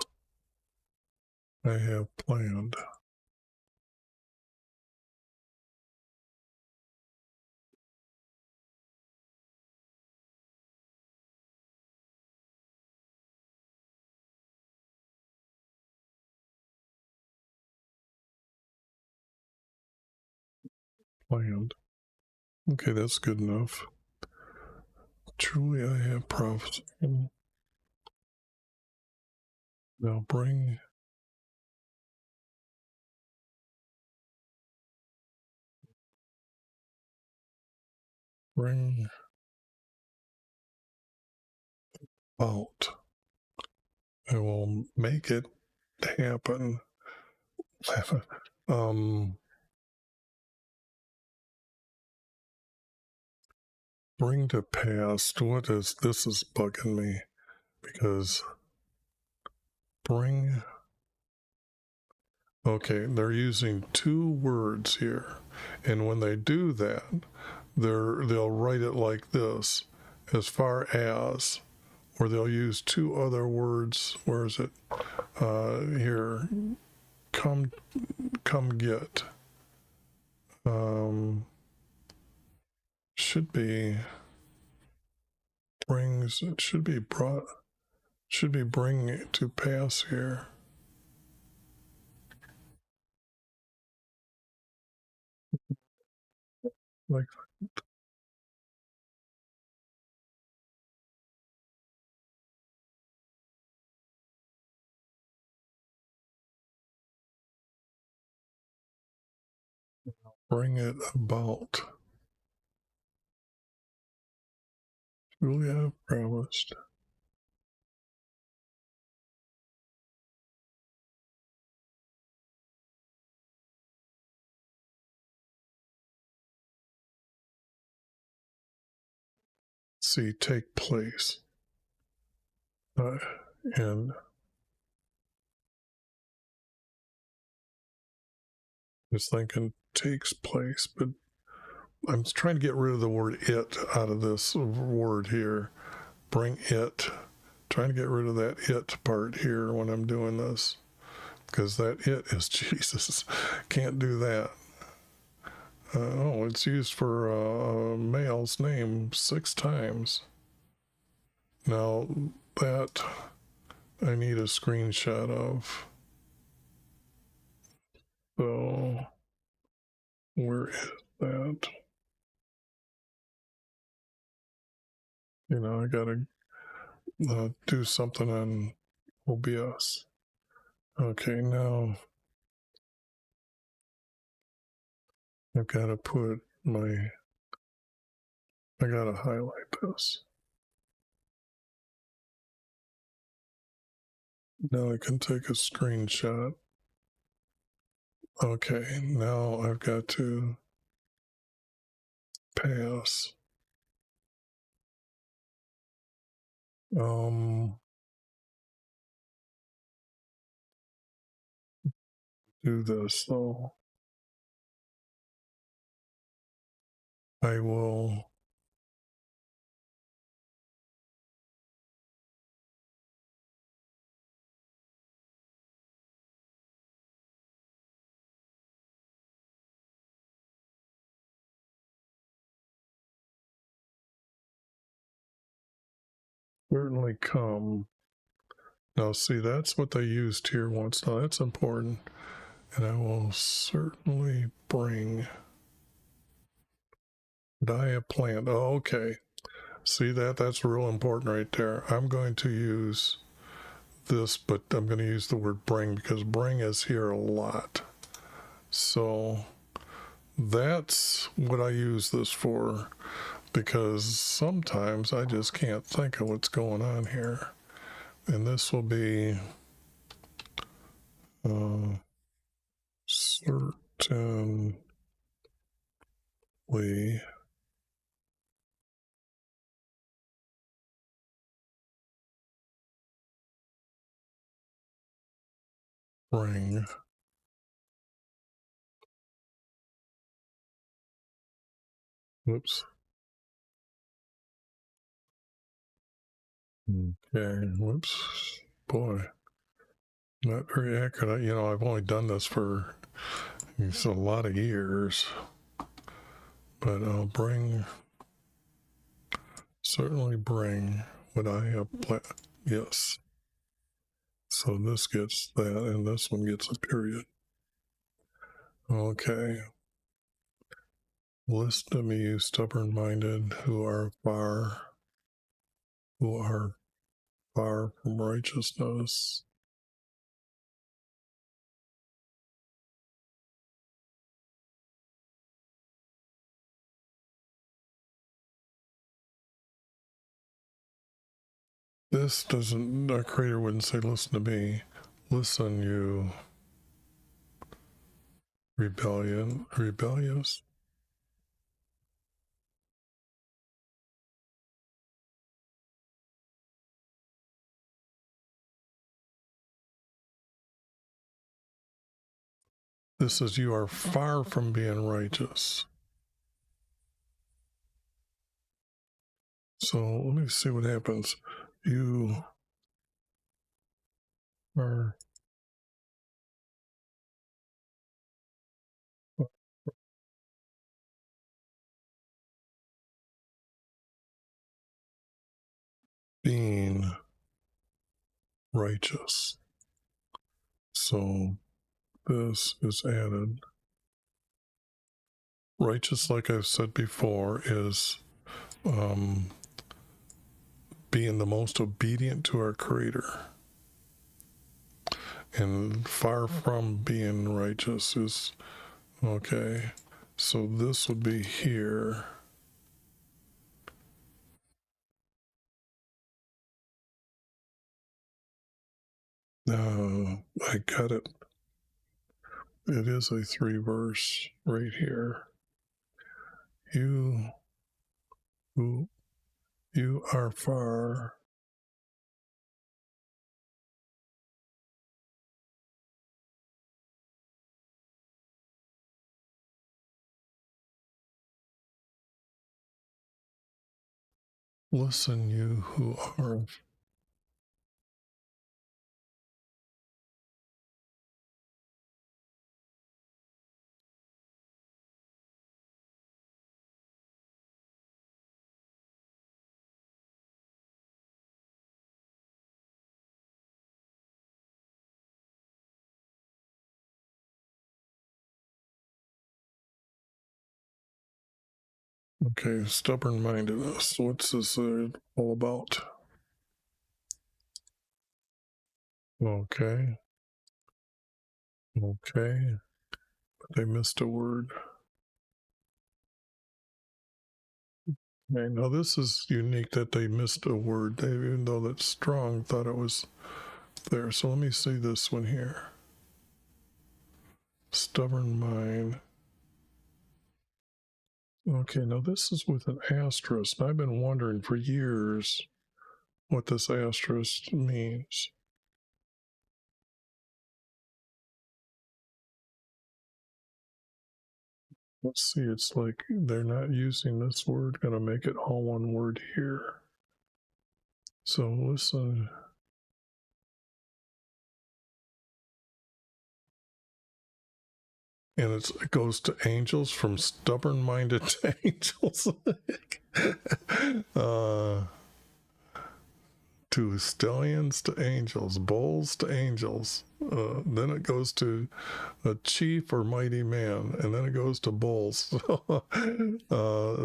I have planned. Okay, that's good enough. Truly I have prophesied. Now bring about. I will make it happen. Bring to pass. What is this? Is bugging me because bring. Okay, they're using two words here, and when they do that, they'll write it like this, as far as, or they'll use two other words. Where is it? Here, come get. Should be brings. It should be brought. Should be bring it to pass here. Like bring it about. Julia promised. See, take place. And I was thinking takes place, but I'm trying to get rid of the word it out of this word here. Bring it. Trying to get rid of that it part here when I'm doing this. Because that it is Jesus. Can't do that. It's used for a male's name 6 times. Now, that I need a screenshot of. So, where is that? I gotta do something on OBS. Okay, now I've got to put I gotta highlight this. Now I can take a screenshot. Okay, now I've got to pass. Do this, so I will certainly come. Now see, that's what they used here once. Now that's important. And I will certainly bring dye a plant. Oh, okay. See that? That's real important right there. I'm going to use this, but I'm going to use the word bring because bring is here a lot. So that's what I use this for, because sometimes I just can't think of what's going on here. And this will be certainly bring. Whoops. Okay, whoops. Boy, not very accurate. I've only done this for a lot of years, but I'll certainly bring what I have yes. So this gets that, and this one gets a period. Okay. Listen to me, you stubborn-minded, who are far from righteousness. This doesn't, our creator wouldn't say, listen to me. Listen, you rebellious. This is, you are far from being righteous. So let me see what happens. You are being righteous. So this is added. Righteous, like I've said before, is being the most obedient to our creator. And far from being righteous is, okay, so this would be here. I got it. It is a 3 verse right here. You are far. Listen, you who are. Okay, stubborn mindedness. What's this all about? Okay. Okay. But they missed a word. Okay, now this is unique that they missed a word, even though that Strong thought it was there. So let me see this one here. Stubborn mind. Okay, now this is with an asterisk. I've been wondering for years what this asterisk means. Let's see, it's like they're not using this word, gonna make it all one word here. So listen. And it goes to angels, from stubborn minded to angels. To stallions to angels, bulls to angels. Then it goes to a chief or mighty man, and then it goes to bulls.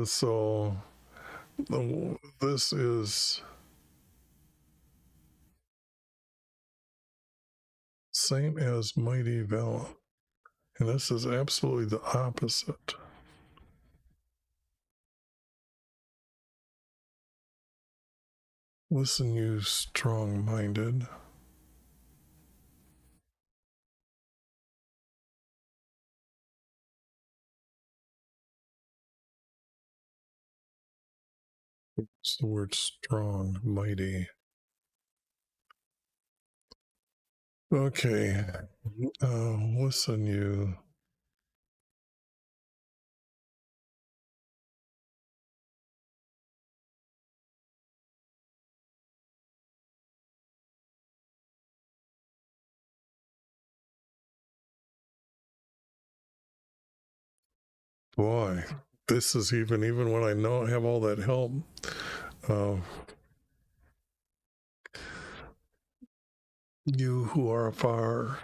So this is same as mighty valiant, and this is absolutely the opposite. Listen, you strong-minded. It's the word strong, mighty. Okay, listen, you. Boy, this is even when I know I have all that help. You who are afar.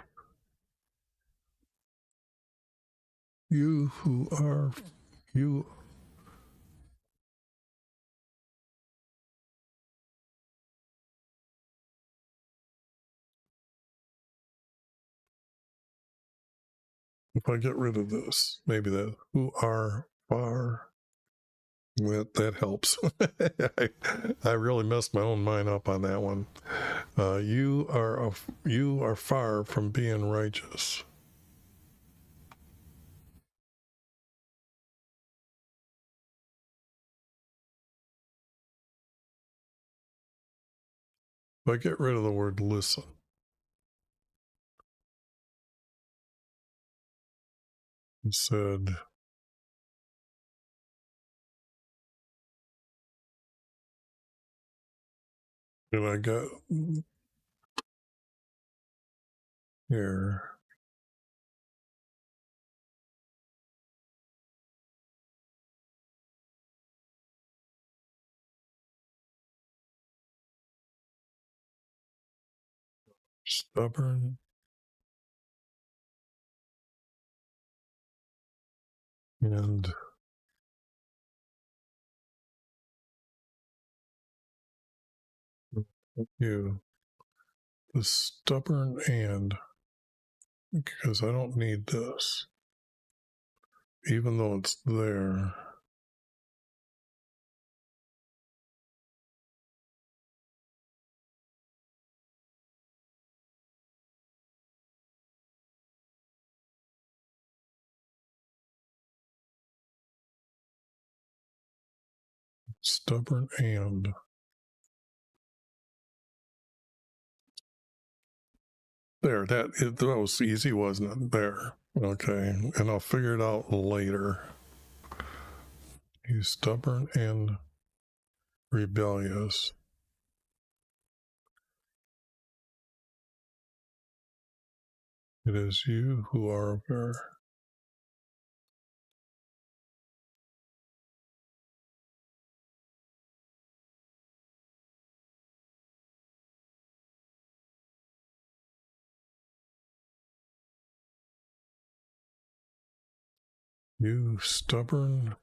You who are you. If I get rid of this, maybe that who are far. That helps. I really messed my own mind up on that one. You are far from being righteous. But get rid of the word listen. He said, and I got here. Stubborn and you. The stubborn and, because I don't need this, even though it's there. Stubborn and. There, that was easy, wasn't it? There. Okay. And I'll figure it out later. He's stubborn and rebellious. It is you who are aware. You stubborn.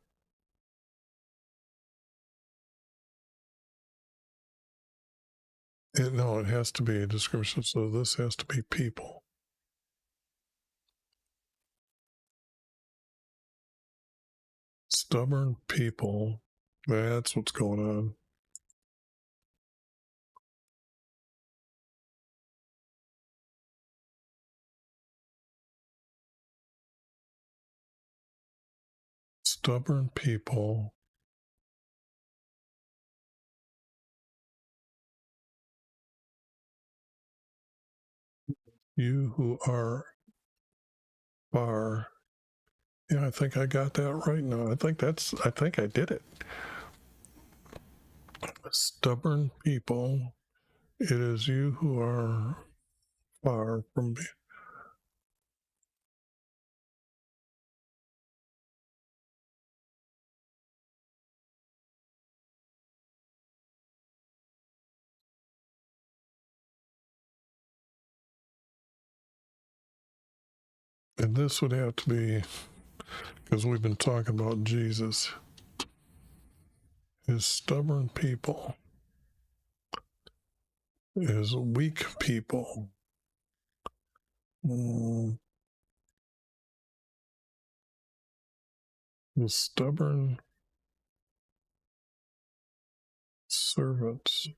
No, it has to be a description. So this has to be people. Stubborn people. That's what's going on. Stubborn people. You who are far. Yeah, I think I got that right now. I think I did it. Stubborn people. It is you who are far from me. And this would have to be, because we've been talking about Jesus, is stubborn people, is weak people. The stubborn servants.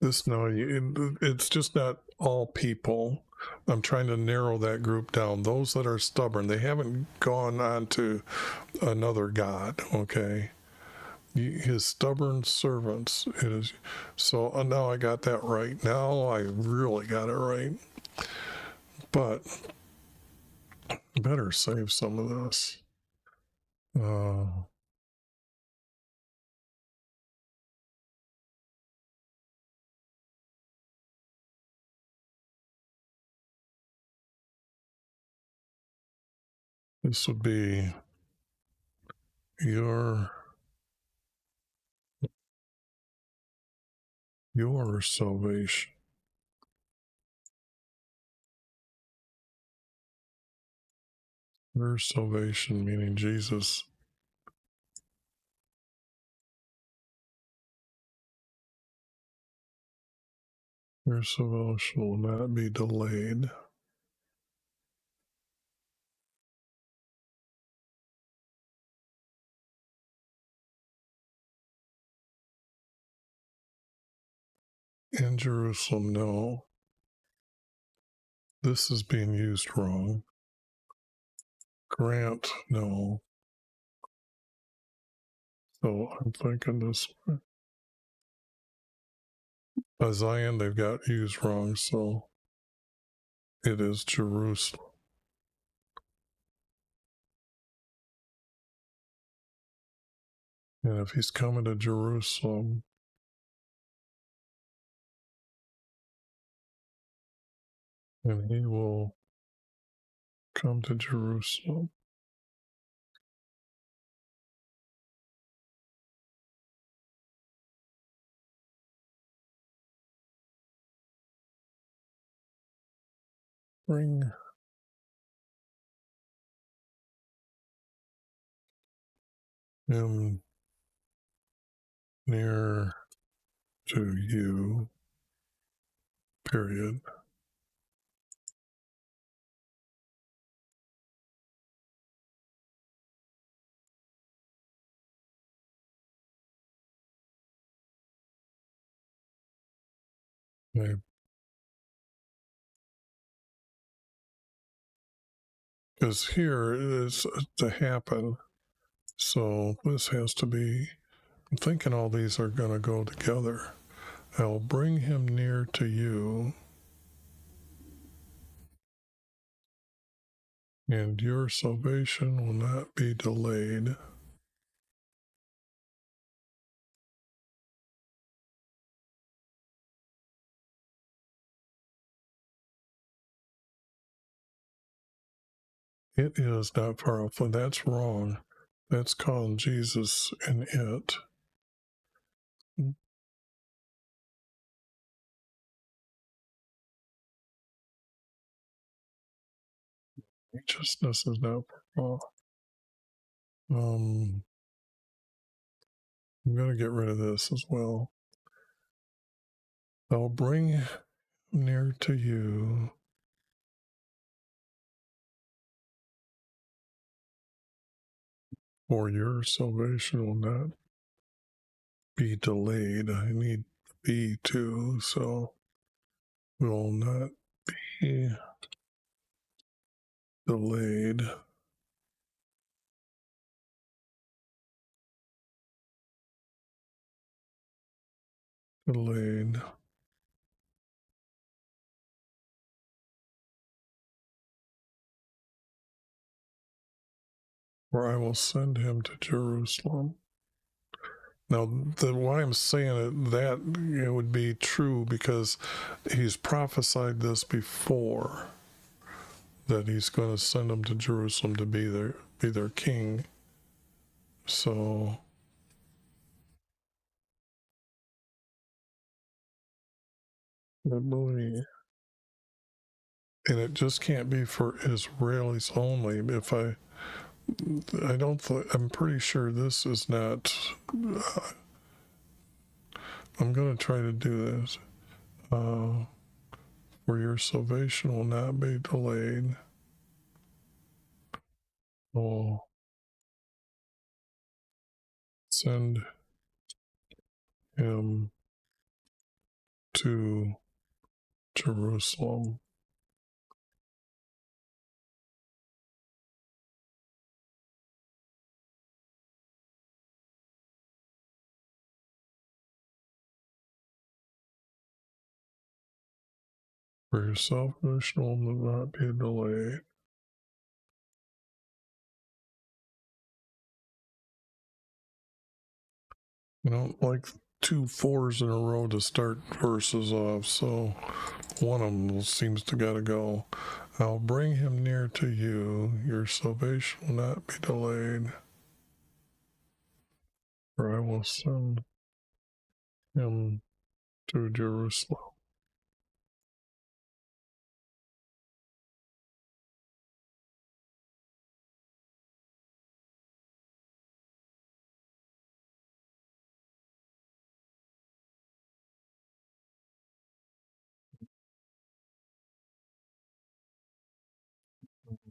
This no, it's just not all people. I'm trying to narrow that group down. Those that are stubborn, they haven't gone on to another god. Okay, his stubborn servants. It is so. Now I got that right. Now I really got it right. But better save some of this. This would be your salvation. Your salvation, meaning Jesus. Your salvation will not be delayed. In Jerusalem, no. This is being used wrong. Grant, no. So I'm thinking this way. Zion, they've got used wrong, so it is Jerusalem. And if he's coming to Jerusalem, then he will come to Jerusalem. Bring him near to you, period. Okay. Because here it is to happen. So this has to be, I'm thinking all these are going to go together. I'll bring him near to you, and your salvation will not be delayed. It is not far off. That's wrong. That's calling Jesus an it. Righteousness is not far off. I'm going to get rid of this as well. I'll bring near to you, for your salvation will not be delayed. I need be too, so will not be delayed. Delayed. For I will send him to Jerusalem. Now, why I'm saying it, that it would be true because he's prophesied this before, that he's going to send them to Jerusalem to be their king. So I believe, and it just can't be for Israelis only. I'm pretty sure this is not. I'm going to try to do this. For your salvation will not be delayed. Oh, send him to Jerusalem. For your salvation will not be delayed. I don't like 2 4s in a row to start verses off, so one of them seems to gotta go. I'll bring him near to you. Your salvation will not be delayed. For I will send him to Jerusalem.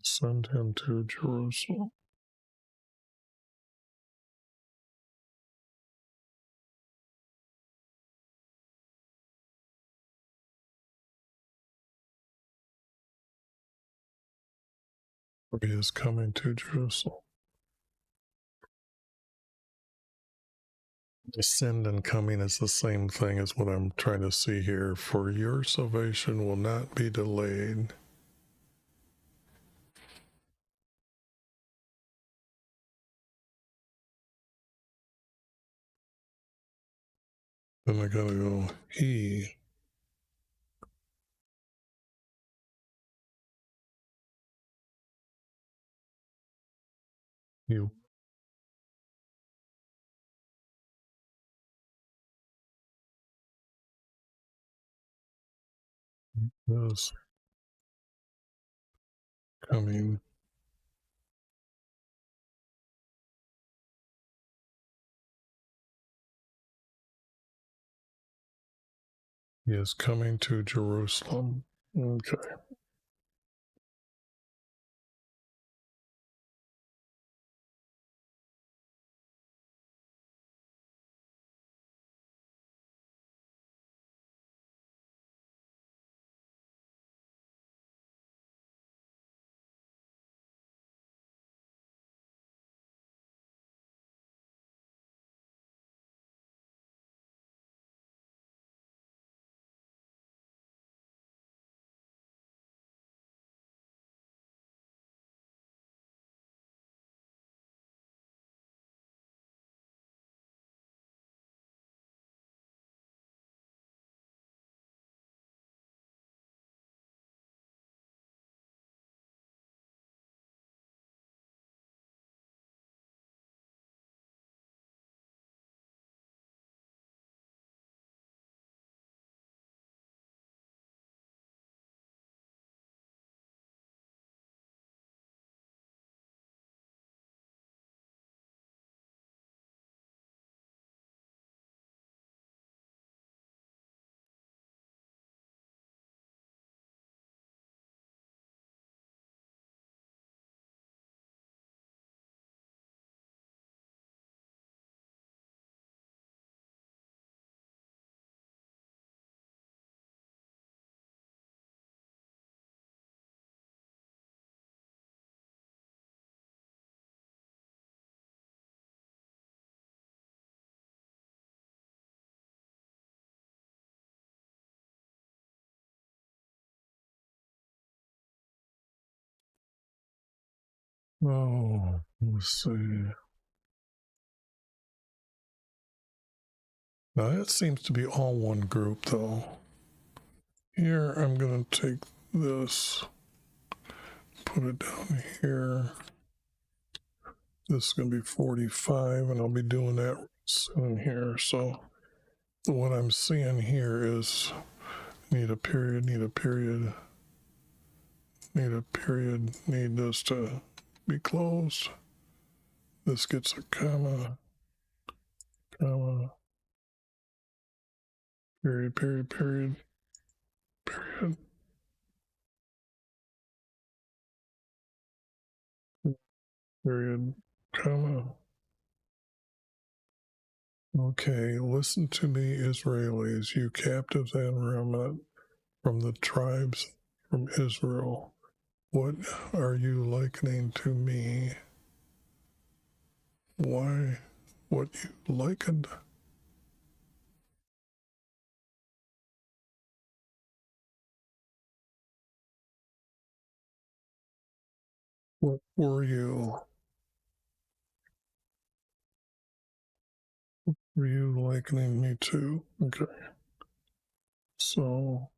Send him to Jerusalem. He is coming to Jerusalem. Send and coming is the same thing as what I'm trying to see here. For your salvation will not be delayed. Then I gotta go, he. You. Is coming. He is coming to Jerusalem. Okay. Oh, let's see. Now that seems to be all one group though. Here I'm going to take this, put it down here. This is going to be 45 and I'll be doing that soon here. So what I'm seeing here is need a period, need a period, need a period, need this to be closed. This gets a comma, comma, period, period, period, period, period, comma. Okay, listen to me, Israelis, you captives and remnant from the tribes from Israel. What are you likening to me? Why? What you likened? What were you? Were you likening me to? Okay. So,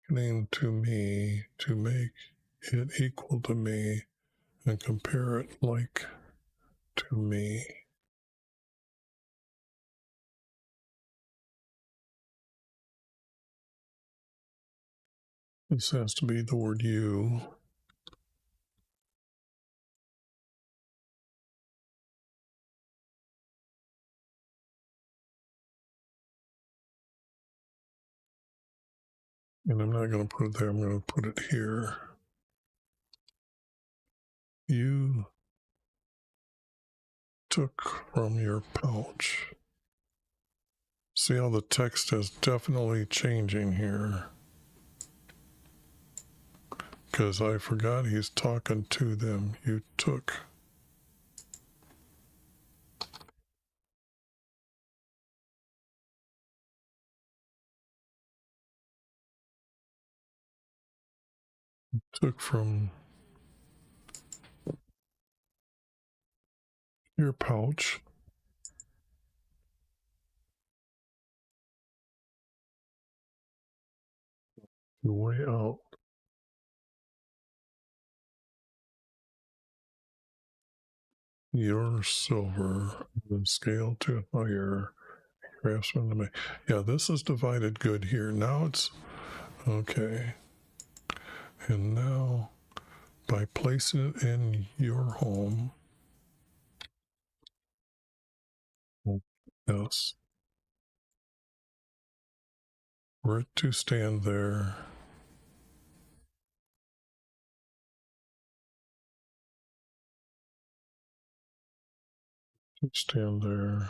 likening to me to make it equal to me and compare it like to me. This has to be the word you. And I'm not going to put it there, I'm going to put it here. You took from your pouch. See how the text is definitely changing here. Because I forgot he's talking to them. You took. Took from your pouch. Your way out. Your silver. And scale to higher. Craftsman to me. Yeah, this is divided good here. Now it's okay. And now by placing it in your home. Yes. For it to stand there. To stand there.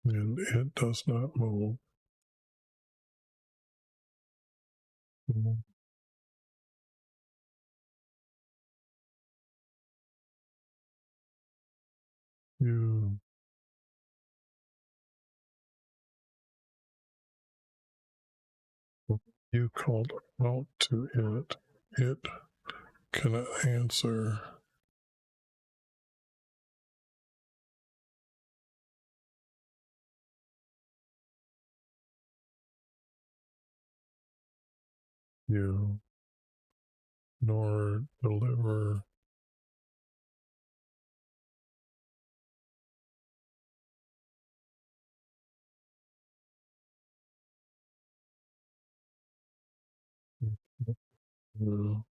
And it does not move. You called out to it. It cannot answer. You nor deliver. You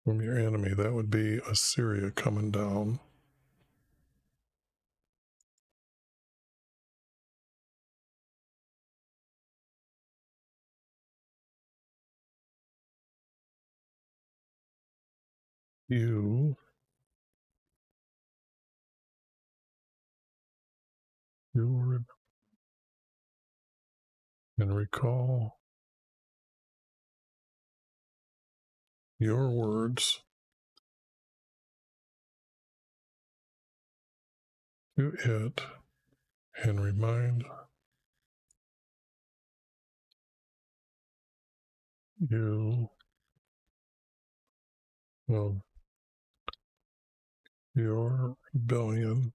from your enemy. That would be Assyria coming down. You and recall your words to it and remind you of your rebellion.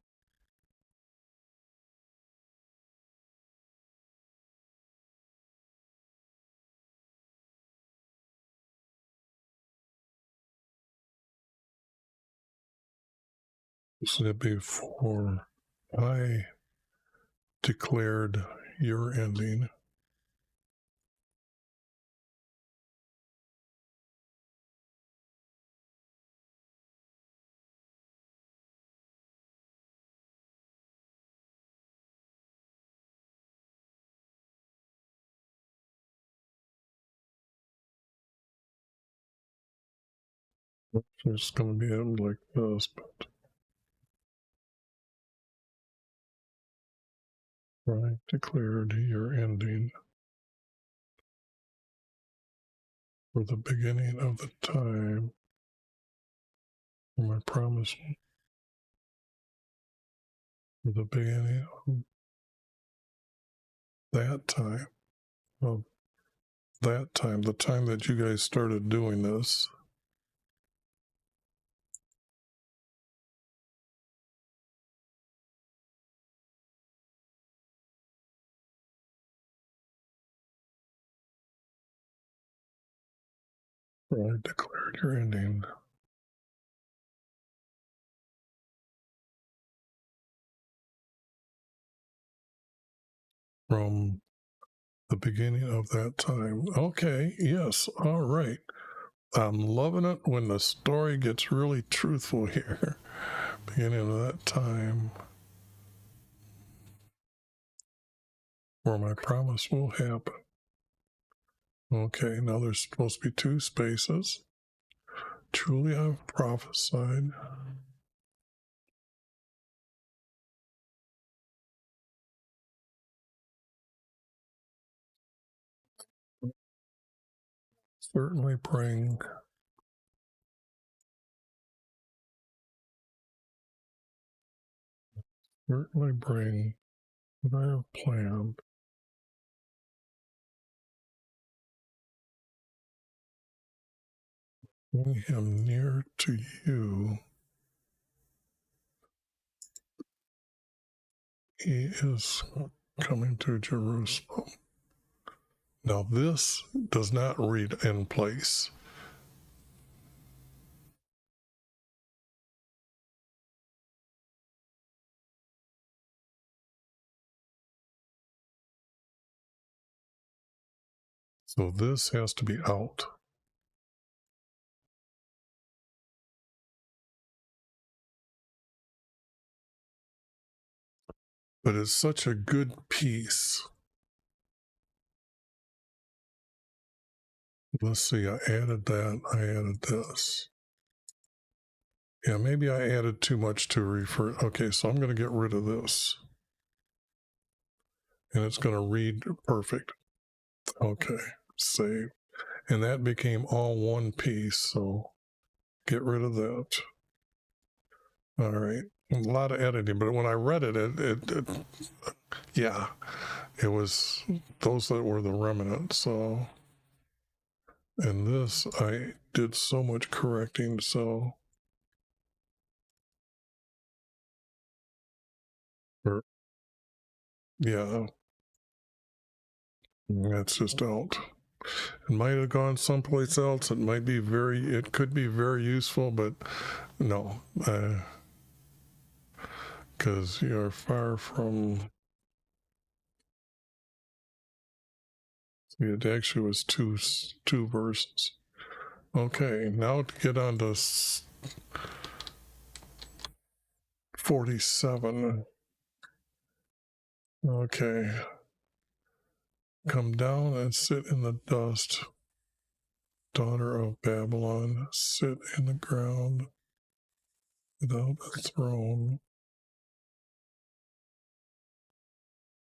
Said before I declared your ending. It's going to be like this, but I declared your ending for the beginning of the time for my promise for the beginning of that time, of that time, the time that you guys started doing this. I declared your ending. From the beginning of that time. Okay, yes, all right. I'm loving it when the story gets really truthful here. Beginning of that time where my promise will happen. Okay, now there's supposed to be 2 spaces. Truly I've prophesied. Certainly bring what I have planned. Bring him near to you. He is coming to Jerusalem. Now this does not read in place. So this has to be out. But it's such a good piece. Let's see, I added that, I added this. Yeah, maybe I added too much to refer. Okay, so I'm going to get rid of this. And it's going to read perfect. Okay, save. And that became all one piece, so get rid of that. All right, a lot of editing, but when I read it, yeah, it was those that were the remnants. So, and this, I did so much correcting, so. Yeah, that's just out. It might have gone someplace else. It might be it could be very useful, but no, because you're far from. It actually was two verses. Okay, now to get on to 47. Okay. Come down and sit in the dust, daughter of Babylon, sit in the ground without a throne.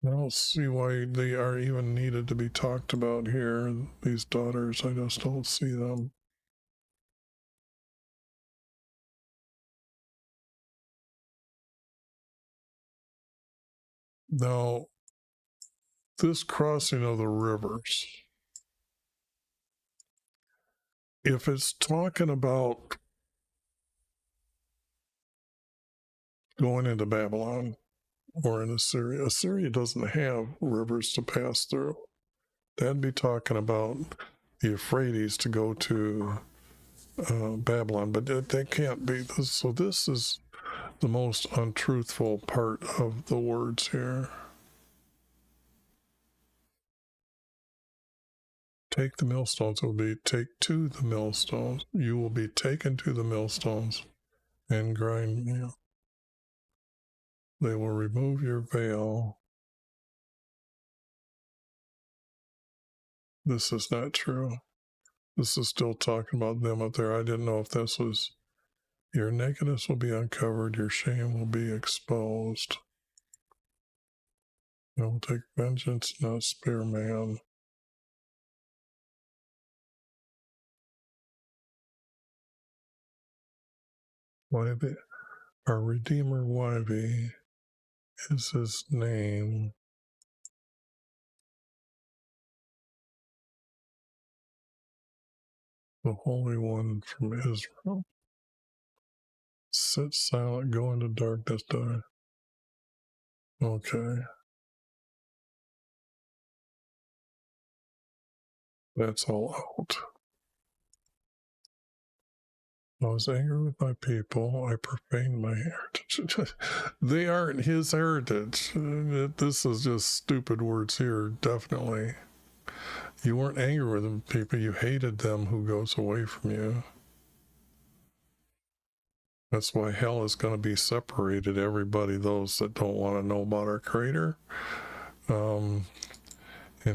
I don't see why they are even needed to be talked about here, these daughters. I just don't see them. Now, this crossing of the rivers, if it's talking about going into Babylon or in Assyria, Assyria doesn't have rivers to pass through. That'd be talking about the Euphrates to go to Babylon, but that can't be. So this is the most untruthful part of the words here. Take the millstones will be take to the millstones. You will be taken to the millstones and grind meal. They will remove your veil. This is not true. This is still talking about them up there. I didn't know if this was your nakedness will be uncovered, your shame will be exposed. I will take vengeance, not spare man. YV, our Redeemer YV is his name. The Holy One from Israel. Sit silent, go into darkness, die. Okay. That's all out. I was angry with my people. I profaned my heritage. They aren't his heritage. This is just stupid words here, definitely. You weren't angry with the people, you hated them who goes away from you. That's why hell is going to be separated. Everybody, those that don't want to know about our Creator, and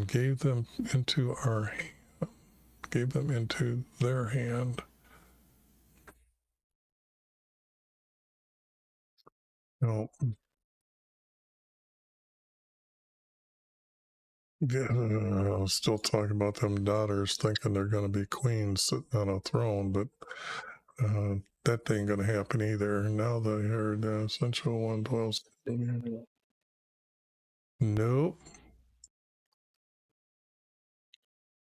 gave them into their hand. You know, I was still talking about them daughters thinking they're going to be queens sitting on a throne, but that ain't going to happen either. Now they heard the essential one dwells. Nope.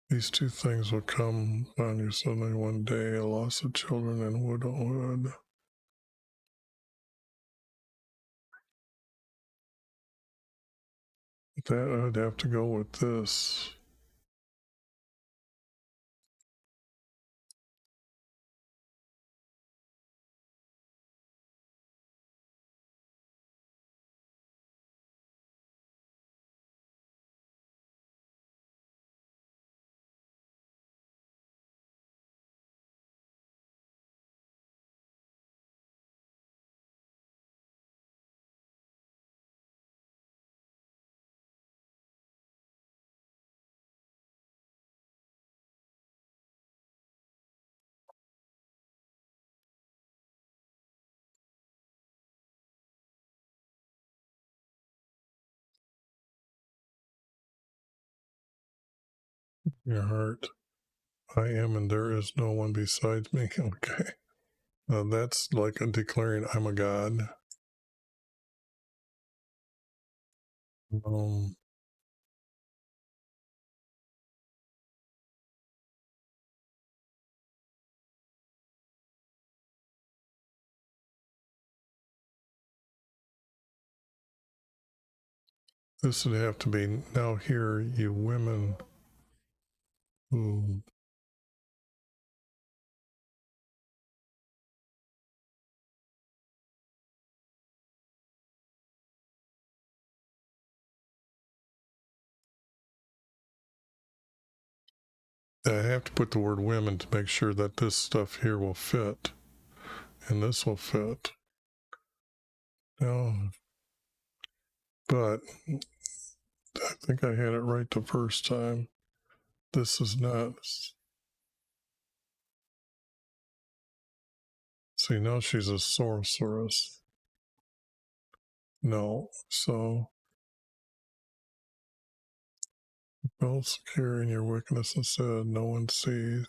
These two things will come on you suddenly one day: a loss of children and widowhood. That I'd have to go with this. Your heart. I am, and there is no one besides me. Okay. That's like a declaring I'm a god. Um, this would have to be now. Here, you women who I have to put the word women to make sure that this stuff here will fit, and this will fit. Now, but I think I had it right the first time. This is not. See, now she's a sorceress. No, so both secure in your wickedness instead, no one sees.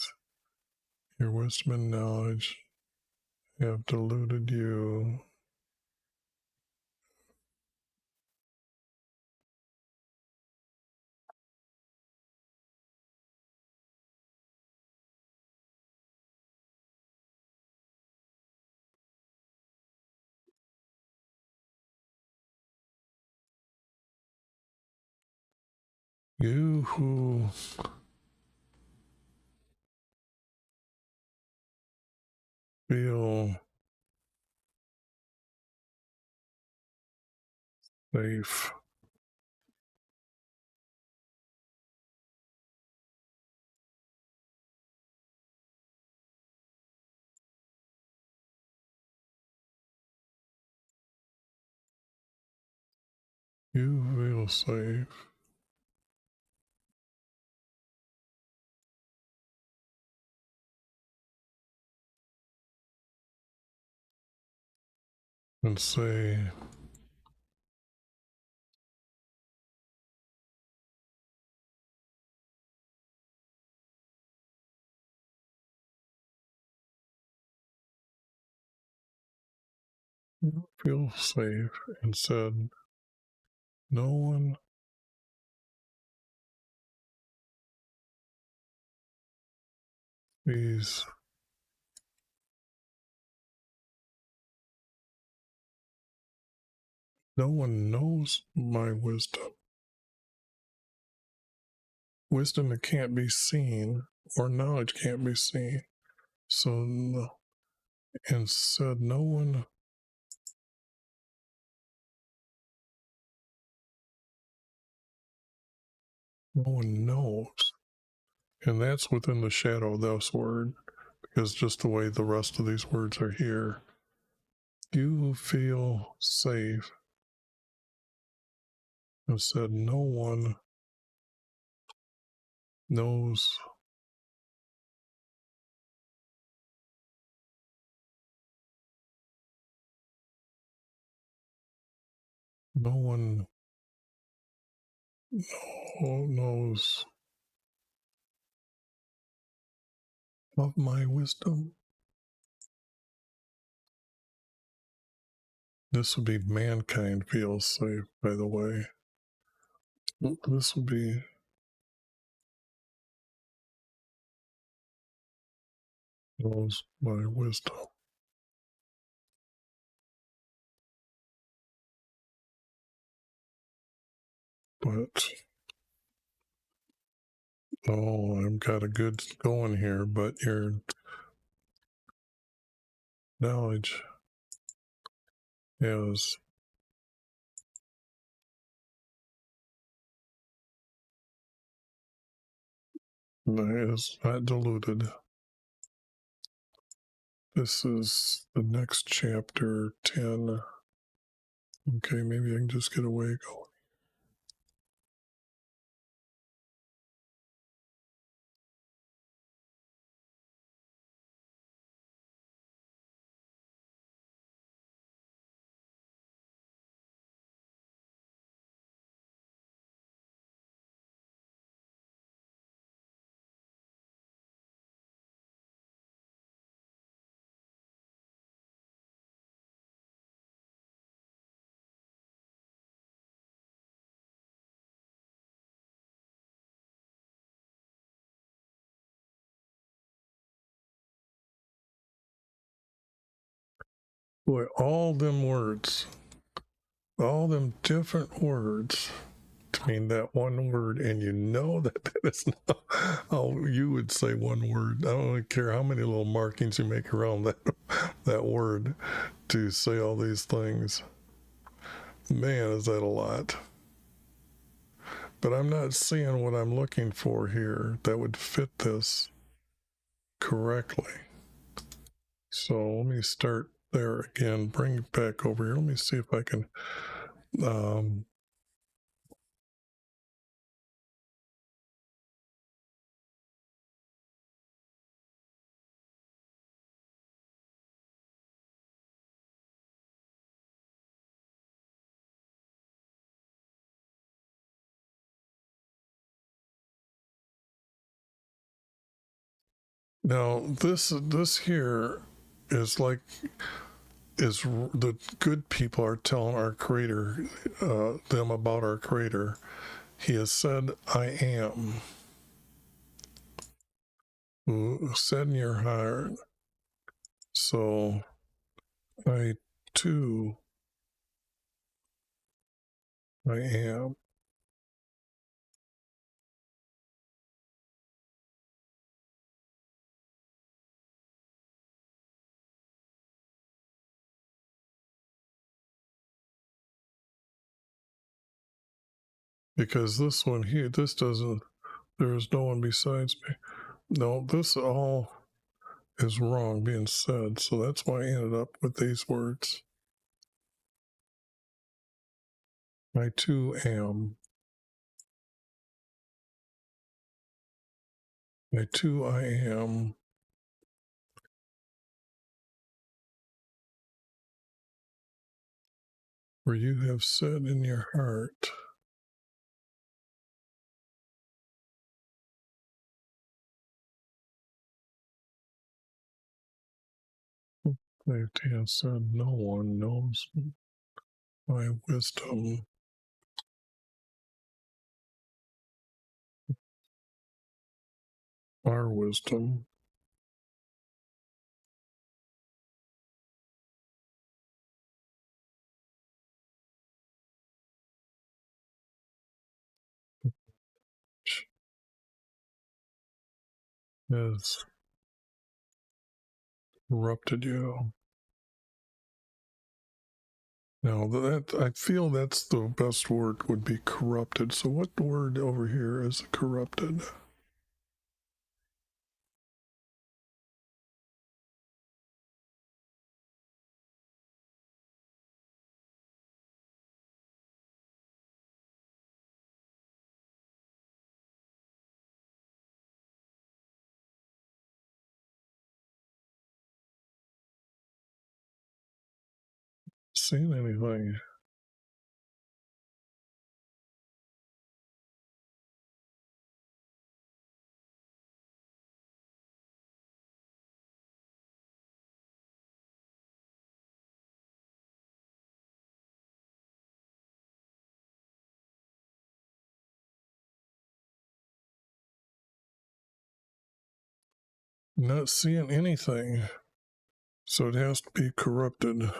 Your wisdom and knowledge have deluded you. You who feel safe, you feel safe, and say, you feel safe, and said, no one sees. No one knows my wisdom. Wisdom that can't be seen, or knowledge can't be seen. So, and said, no one knows. And that's within the shadow of this word, because just the way the rest of these words are here. You feel safe. I've said no one knows no one knows of my wisdom. This would be mankind feels safe, by the way. This would be knows my wisdom. But I've got a good going here, but your knowledge is not diluted. This is the next chapter 10. Okay, maybe I can just get away going. Boy, all them words, all them different words to mean that one word, and you know that is not how you would say one word. I don't care how many little markings you make around that word to say all these things. Man, is that a lot. But I'm not seeing what I'm looking for here that would fit this correctly. So let me start there again, bring it back over here. Let me see if I can now this here is like is the good people are telling our creator them about our creator. He has said, I am. Said in your heart. So I too I am. Because this one here, this doesn't, there is no one besides me. No, this all is wrong being said. So that's why I ended up with these words. I too am. I too I am. For you have said in your heart. I have said no one knows my wisdom. Our wisdom. Has corrupted you. Now that I feel that's the best word would be corrupted. So what word over here is corrupted? seeing anything. Not seeing anything. So it has to be corrupted.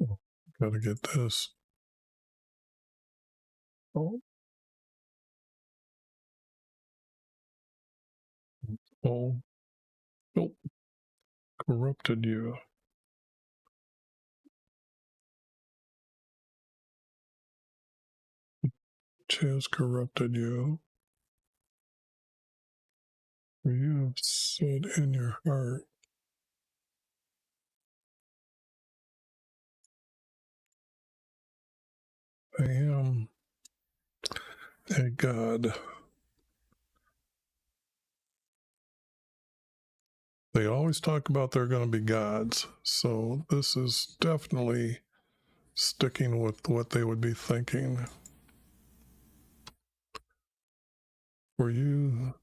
Oh, gotta get this. Oh, oh, nope. Corrupted you. Which has corrupted you. For you have said in your heart, I am a God. They always talk about they're going to be gods. So this is definitely sticking with what they would be thinking. For you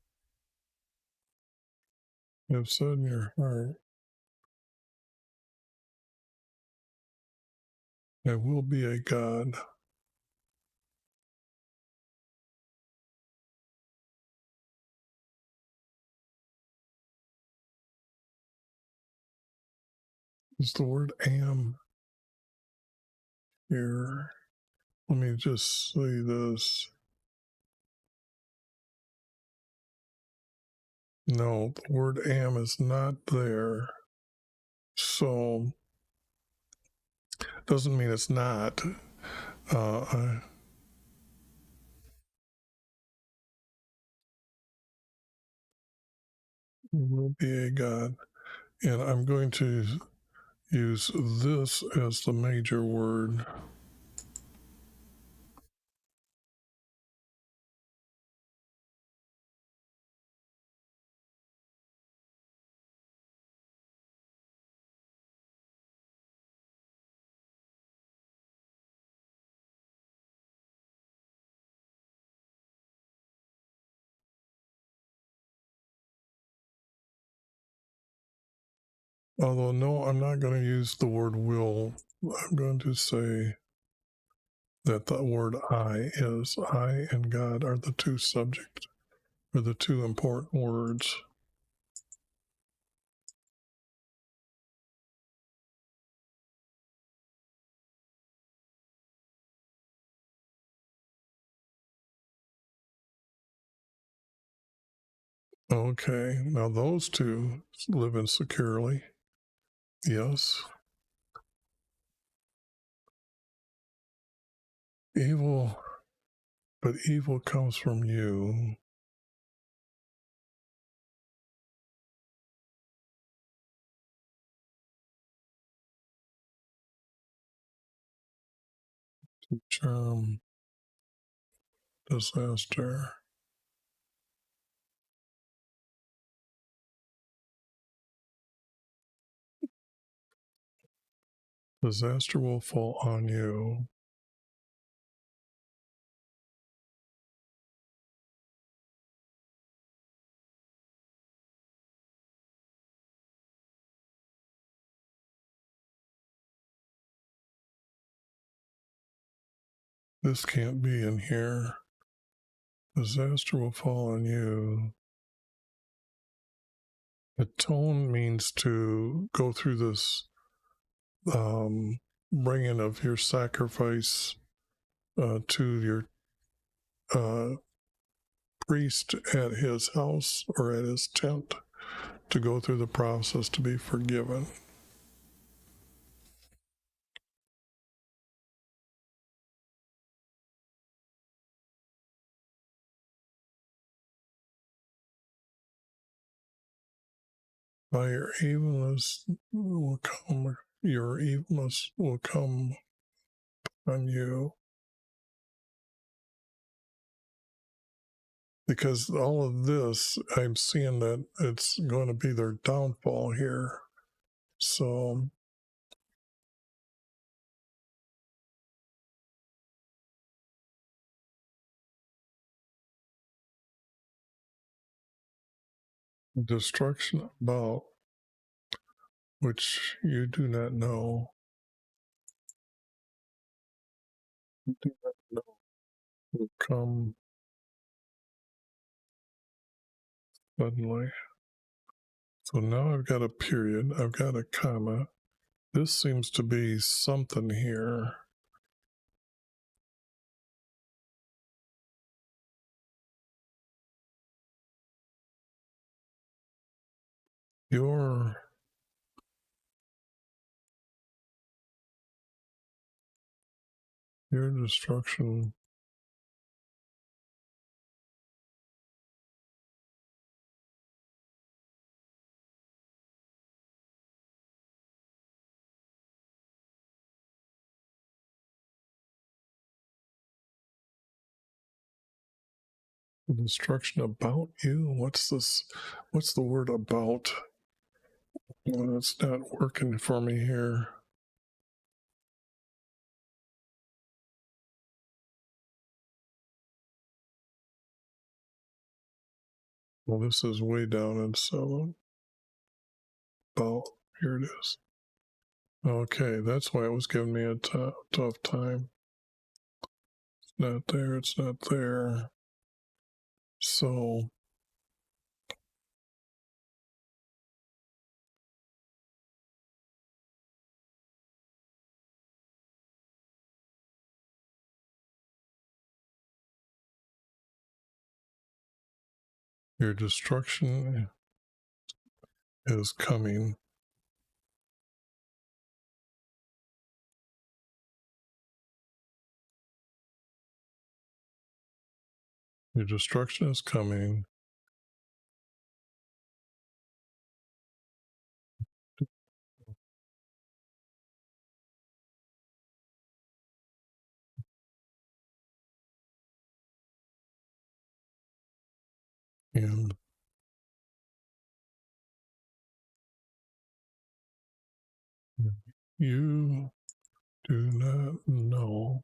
have said in your heart, I will be a God. Is the word am here? Let me just say this. No, the word am is not there. So doesn't mean it's not. I will be a God. And I'm going to use this as the major word. Although, no, I'm not going to use the word will. I'm going to say that the word I and God are the two subjects, or the two important words. Okay, now those two live in securely. Yes. Evil, but evil comes from you. Germ, disaster. Disaster will fall on you. This can't be in here. Disaster will fall on you. Atone means to go through this bringing of your sacrifice to your priest at his house or at his tent, to go through the process to be forgiven. By your evilness will come, your evilness will come on you. Because all of this, I'm seeing that it's going to be their downfall here. So destruction about which you do not know. You do not know will come suddenly. So now I've got a period, I've got a comma. This seems to be something here. Your destruction about you. What's this? What's the word about? Well, it's not working for me here. Well, this is way down in 7. About, here it is. Okay, that's why it was giving me a tough time. It's not there, it's not there. So your destruction is coming. Your destruction is coming. And you do not know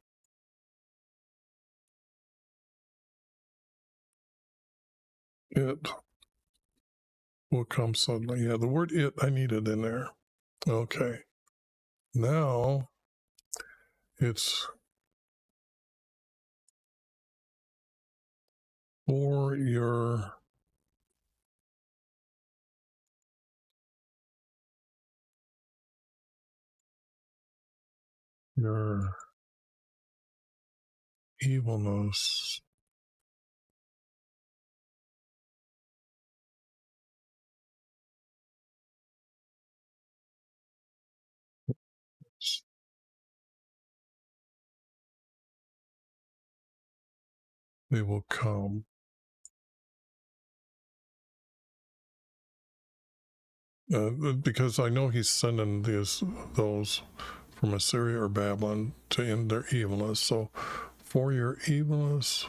it will come suddenly. Yeah, the word it, I needed in there. Okay. Now it's for your evilness. They will come. Because I know he's sending those from Assyria or Babylon to end their evilness. So for your evilness,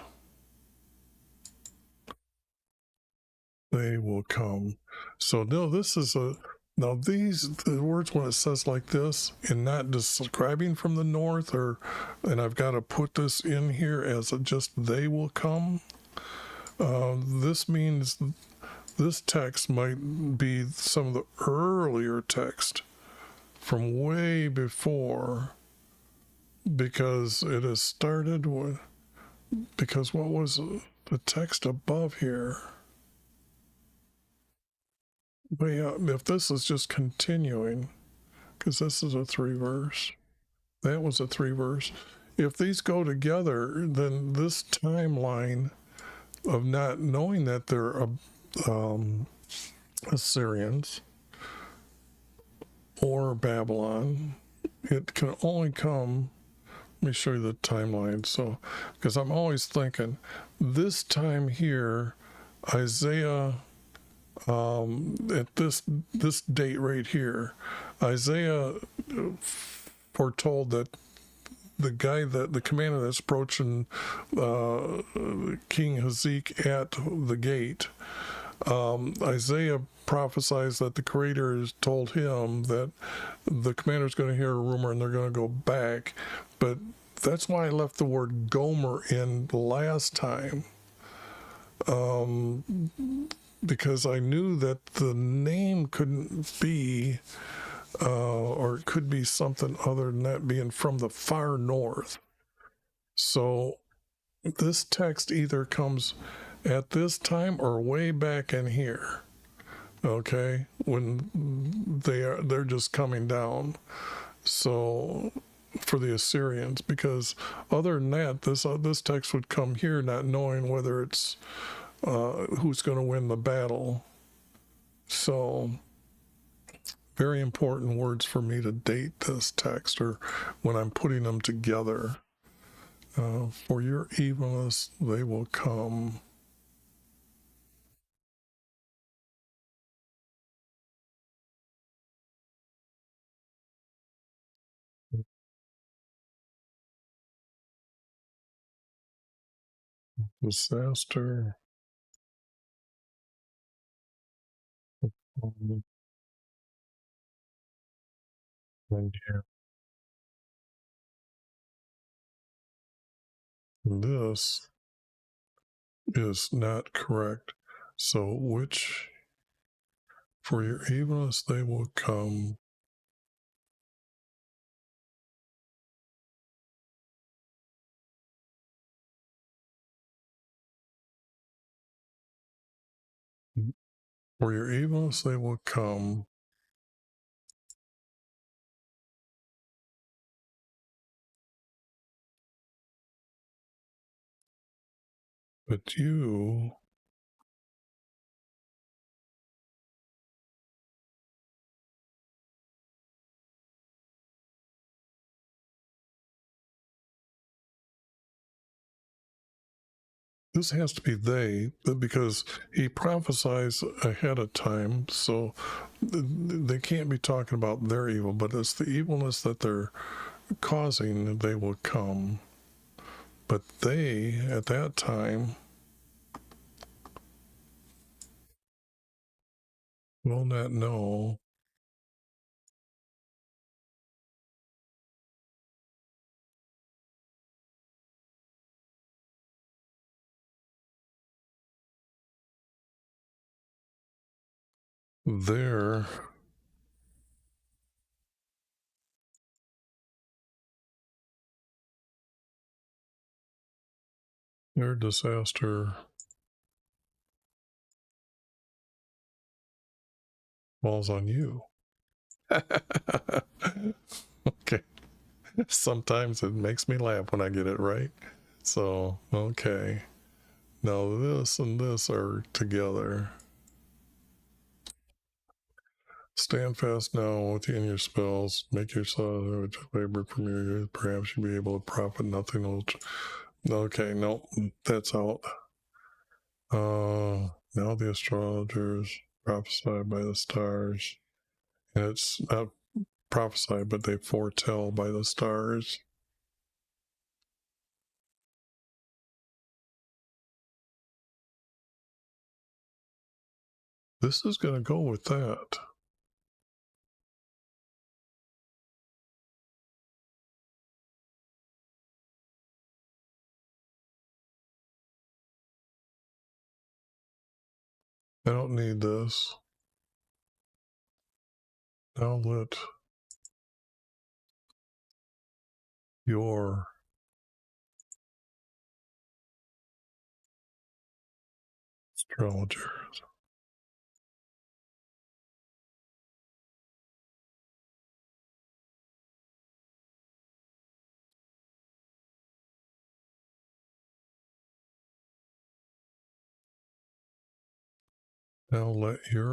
they will come. So no, this is now the words when it says like this and not describing from the north and I've got to put this in here as just they will come. This means this text might be some of the earlier text from way before, because it has started with, because what was the text above here? But yeah, if this is just continuing, because this is a 3 verse, that was a 3 verse. If these go together, then this timeline of not knowing that they're Assyrians or Babylon, it can only come. Let me show you the timeline. So, because I'm always thinking this time here, Isaiah At this date right here, Isaiah foretold that the commander that's approaching King Hezekiah at the gate, Isaiah prophesies that the Creator has told him that the commander's going to hear a rumor and they're going to go back. But that's why I left the word Gomer in last time, because I knew that the name couldn't be, or it could be something other than that, being from the far north. So this text either comes at this time or way back in here, okay, when they're just coming down. So for the Assyrians, because other than that, this text would come here, not knowing whether it's who's going to win the battle. So very important words for me to date this text, or when I'm putting them together. For your evilness they will come. Disaster. And here. This is not correct. So, which for your evilness they will come. For your evilness they will come. But you, this has to be they, because he prophesies ahead of time, so they can't be talking about their evil, but it's the evilness that they're causing, they will come. But they, at that time, will not know. Their disaster falls on you. Okay. Sometimes it makes me laugh when I get it right. So, okay. Now this and this are together. Stand fast now within your spells. Make yourself labor from your youth. Perhaps you'll be able to profit nothing. Okay, no, that's out. Now the astrologers prophesy by the stars. And it's not prophesy, but they foretell by the stars. This is going to go with that. I don't need this. Now let your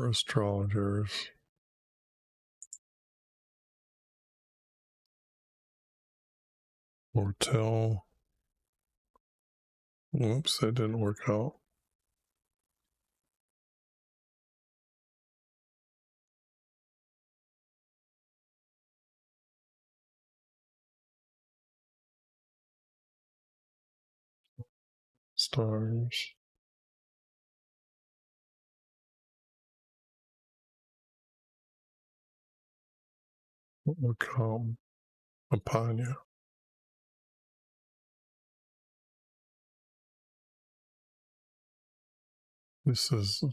astrologers foretell. Whoops, that didn't work out. stars. What will come upon you? This is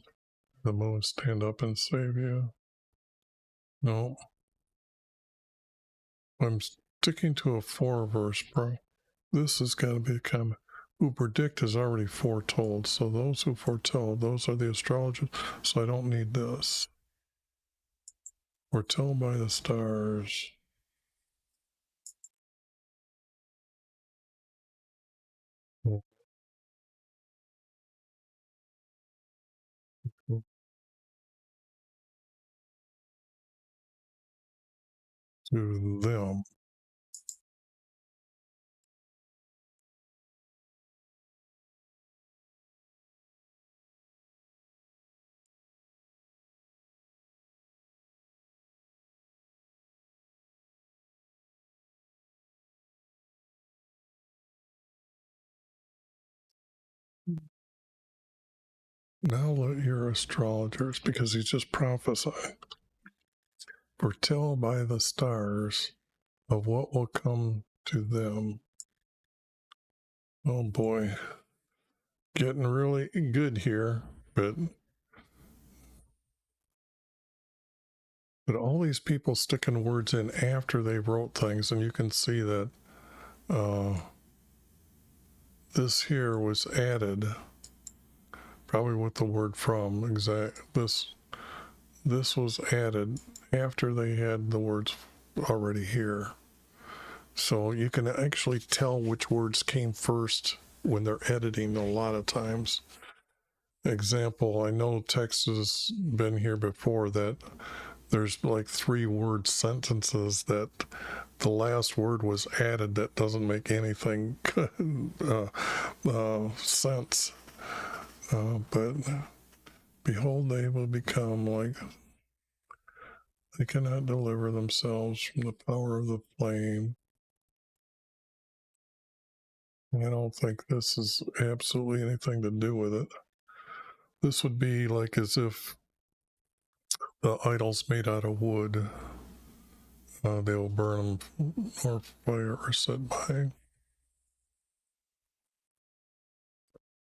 the moon stand up and save you. No, I'm sticking to a 4 verse, bro. This has got to be a comment. Who predict is already foretold. So those who foretell, those are the astrologers. So I don't need this. Foretell by the stars. To them. Now let your astrologers, because he's just prophesying, foretell by the stars of what will come to them. Oh boy, getting really good here, but all these people sticking words in after they wrote things, and you can see that this here was added, probably with the word from. This was added after they had the words already here. So you can actually tell which words came first when they're editing a lot of times. Example, I know text has been here before that there's like 3-word sentences that the last word was added that doesn't make anything sense. But behold, they will become like they cannot deliver themselves from the power of the flame. I don't think this is absolutely anything to do with it. This would be like as if the idols made out of wood, they will burn them or fire or set by.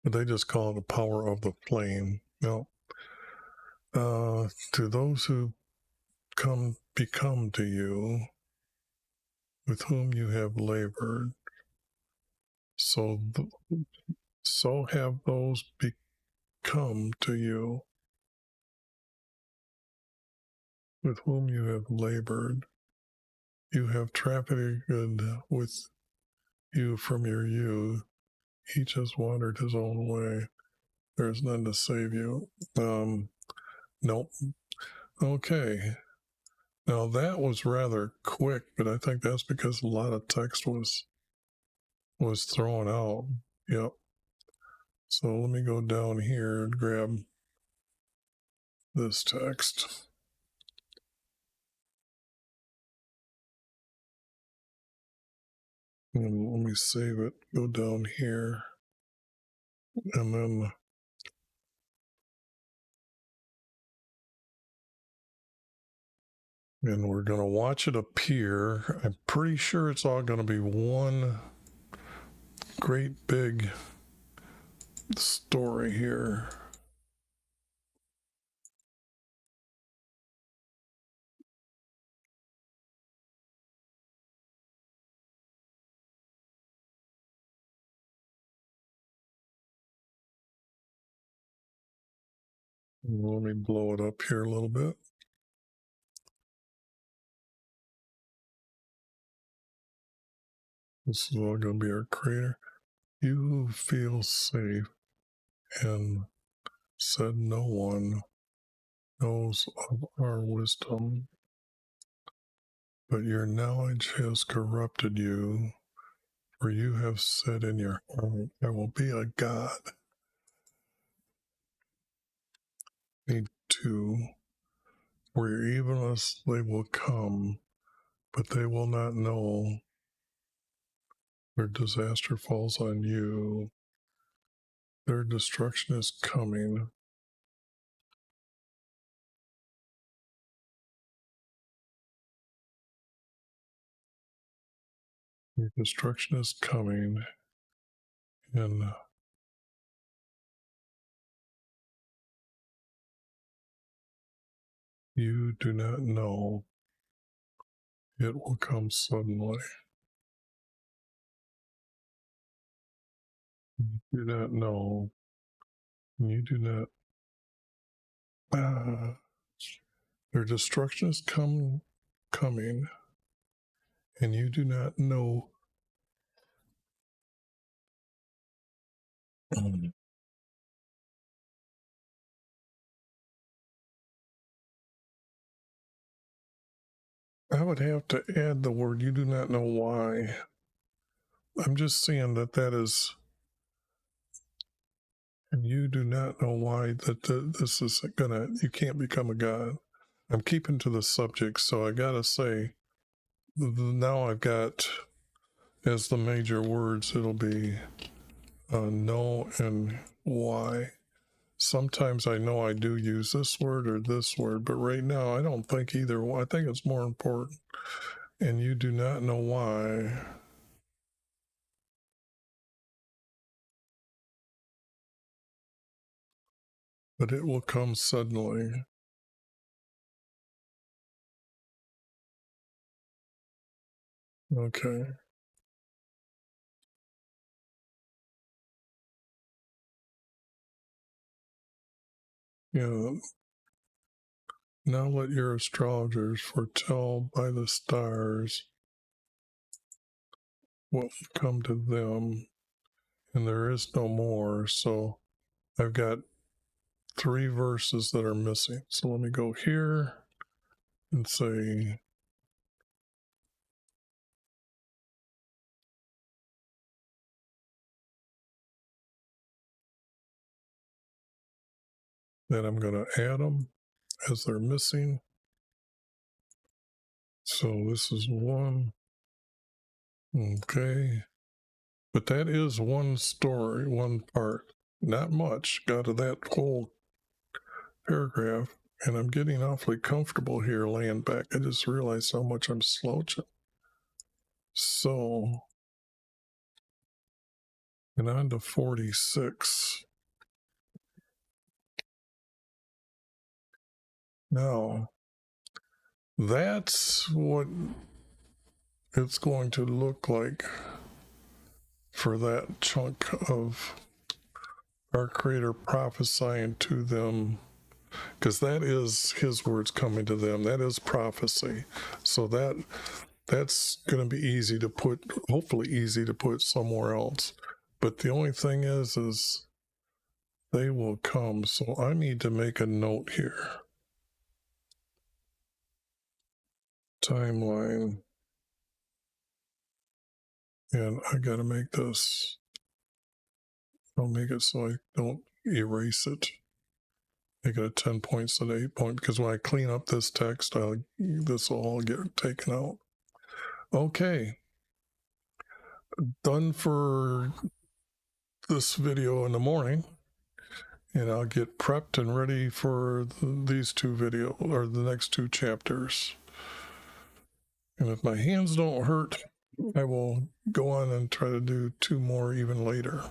But they just call it the power of the flame. No. To those who become to you, with whom you have labored, so have those become to you, with whom you have labored. You have trafficked with you from your youth. Each has wandered his own way. There is none to save you. Nope. Okay. Now that was rather quick, but I think that's because a lot of text was thrown out. Yep. So let me go down here and grab this text. And let me save it. Go down here. And then we're going to watch it appear. I'm pretty sure it's all going to be one great big story here. Let me blow it up here a little bit. This is all going to be our crater. You feel safe and said no one knows of our wisdom, but your knowledge has corrupted you, for you have said in your heart, I will be a god. Me too, for your evilness they will come, but they will not know their disaster falls on you. Their destruction is coming. Their destruction is coming. And you do not know. It will come suddenly. You do not know. You do not. Their destruction is coming, and you do not know. I would have to add the word you do not know why. I'm just seeing that is, and you do not know why this is gonna, you can't become a god. I'm keeping to the subject, so I gotta say, now I've got, as the major words, it'll be know and why. Sometimes I know I do use this word or this word, but right now I don't think either one. I think it's more important. And you do not know why. But it will come suddenly. Okay. Yeah. Now let your astrologers foretell by the stars what will come to them, and there is no more. So I've got 3 verses that are missing. So let me go here and say, then I'm going to add them as they're missing. So this is 1. Okay. But that is one story, one part. Not much. Got to that whole paragraph. And I'm getting awfully comfortable here laying back. I just realized how much I'm slouching. So, and on to 46. Now, that's what it's going to look like for that chunk of our Creator prophesying to them, because that is His words coming to them. That is prophecy. So that's going to be easy to put, hopefully easy to put somewhere else. But the only thing is they will come. So I need to make a note here. Timeline. And I got to make this, I'll make it so I don't erase it. Make it a 10 point instead of 8 point, because when I clean up this text, this will all get taken out. Okay. Done for this video in the morning. And I'll get prepped and ready for these 2 videos, or the next 2 chapters. And if my hands don't hurt, I will go on and try to do 2 more even later.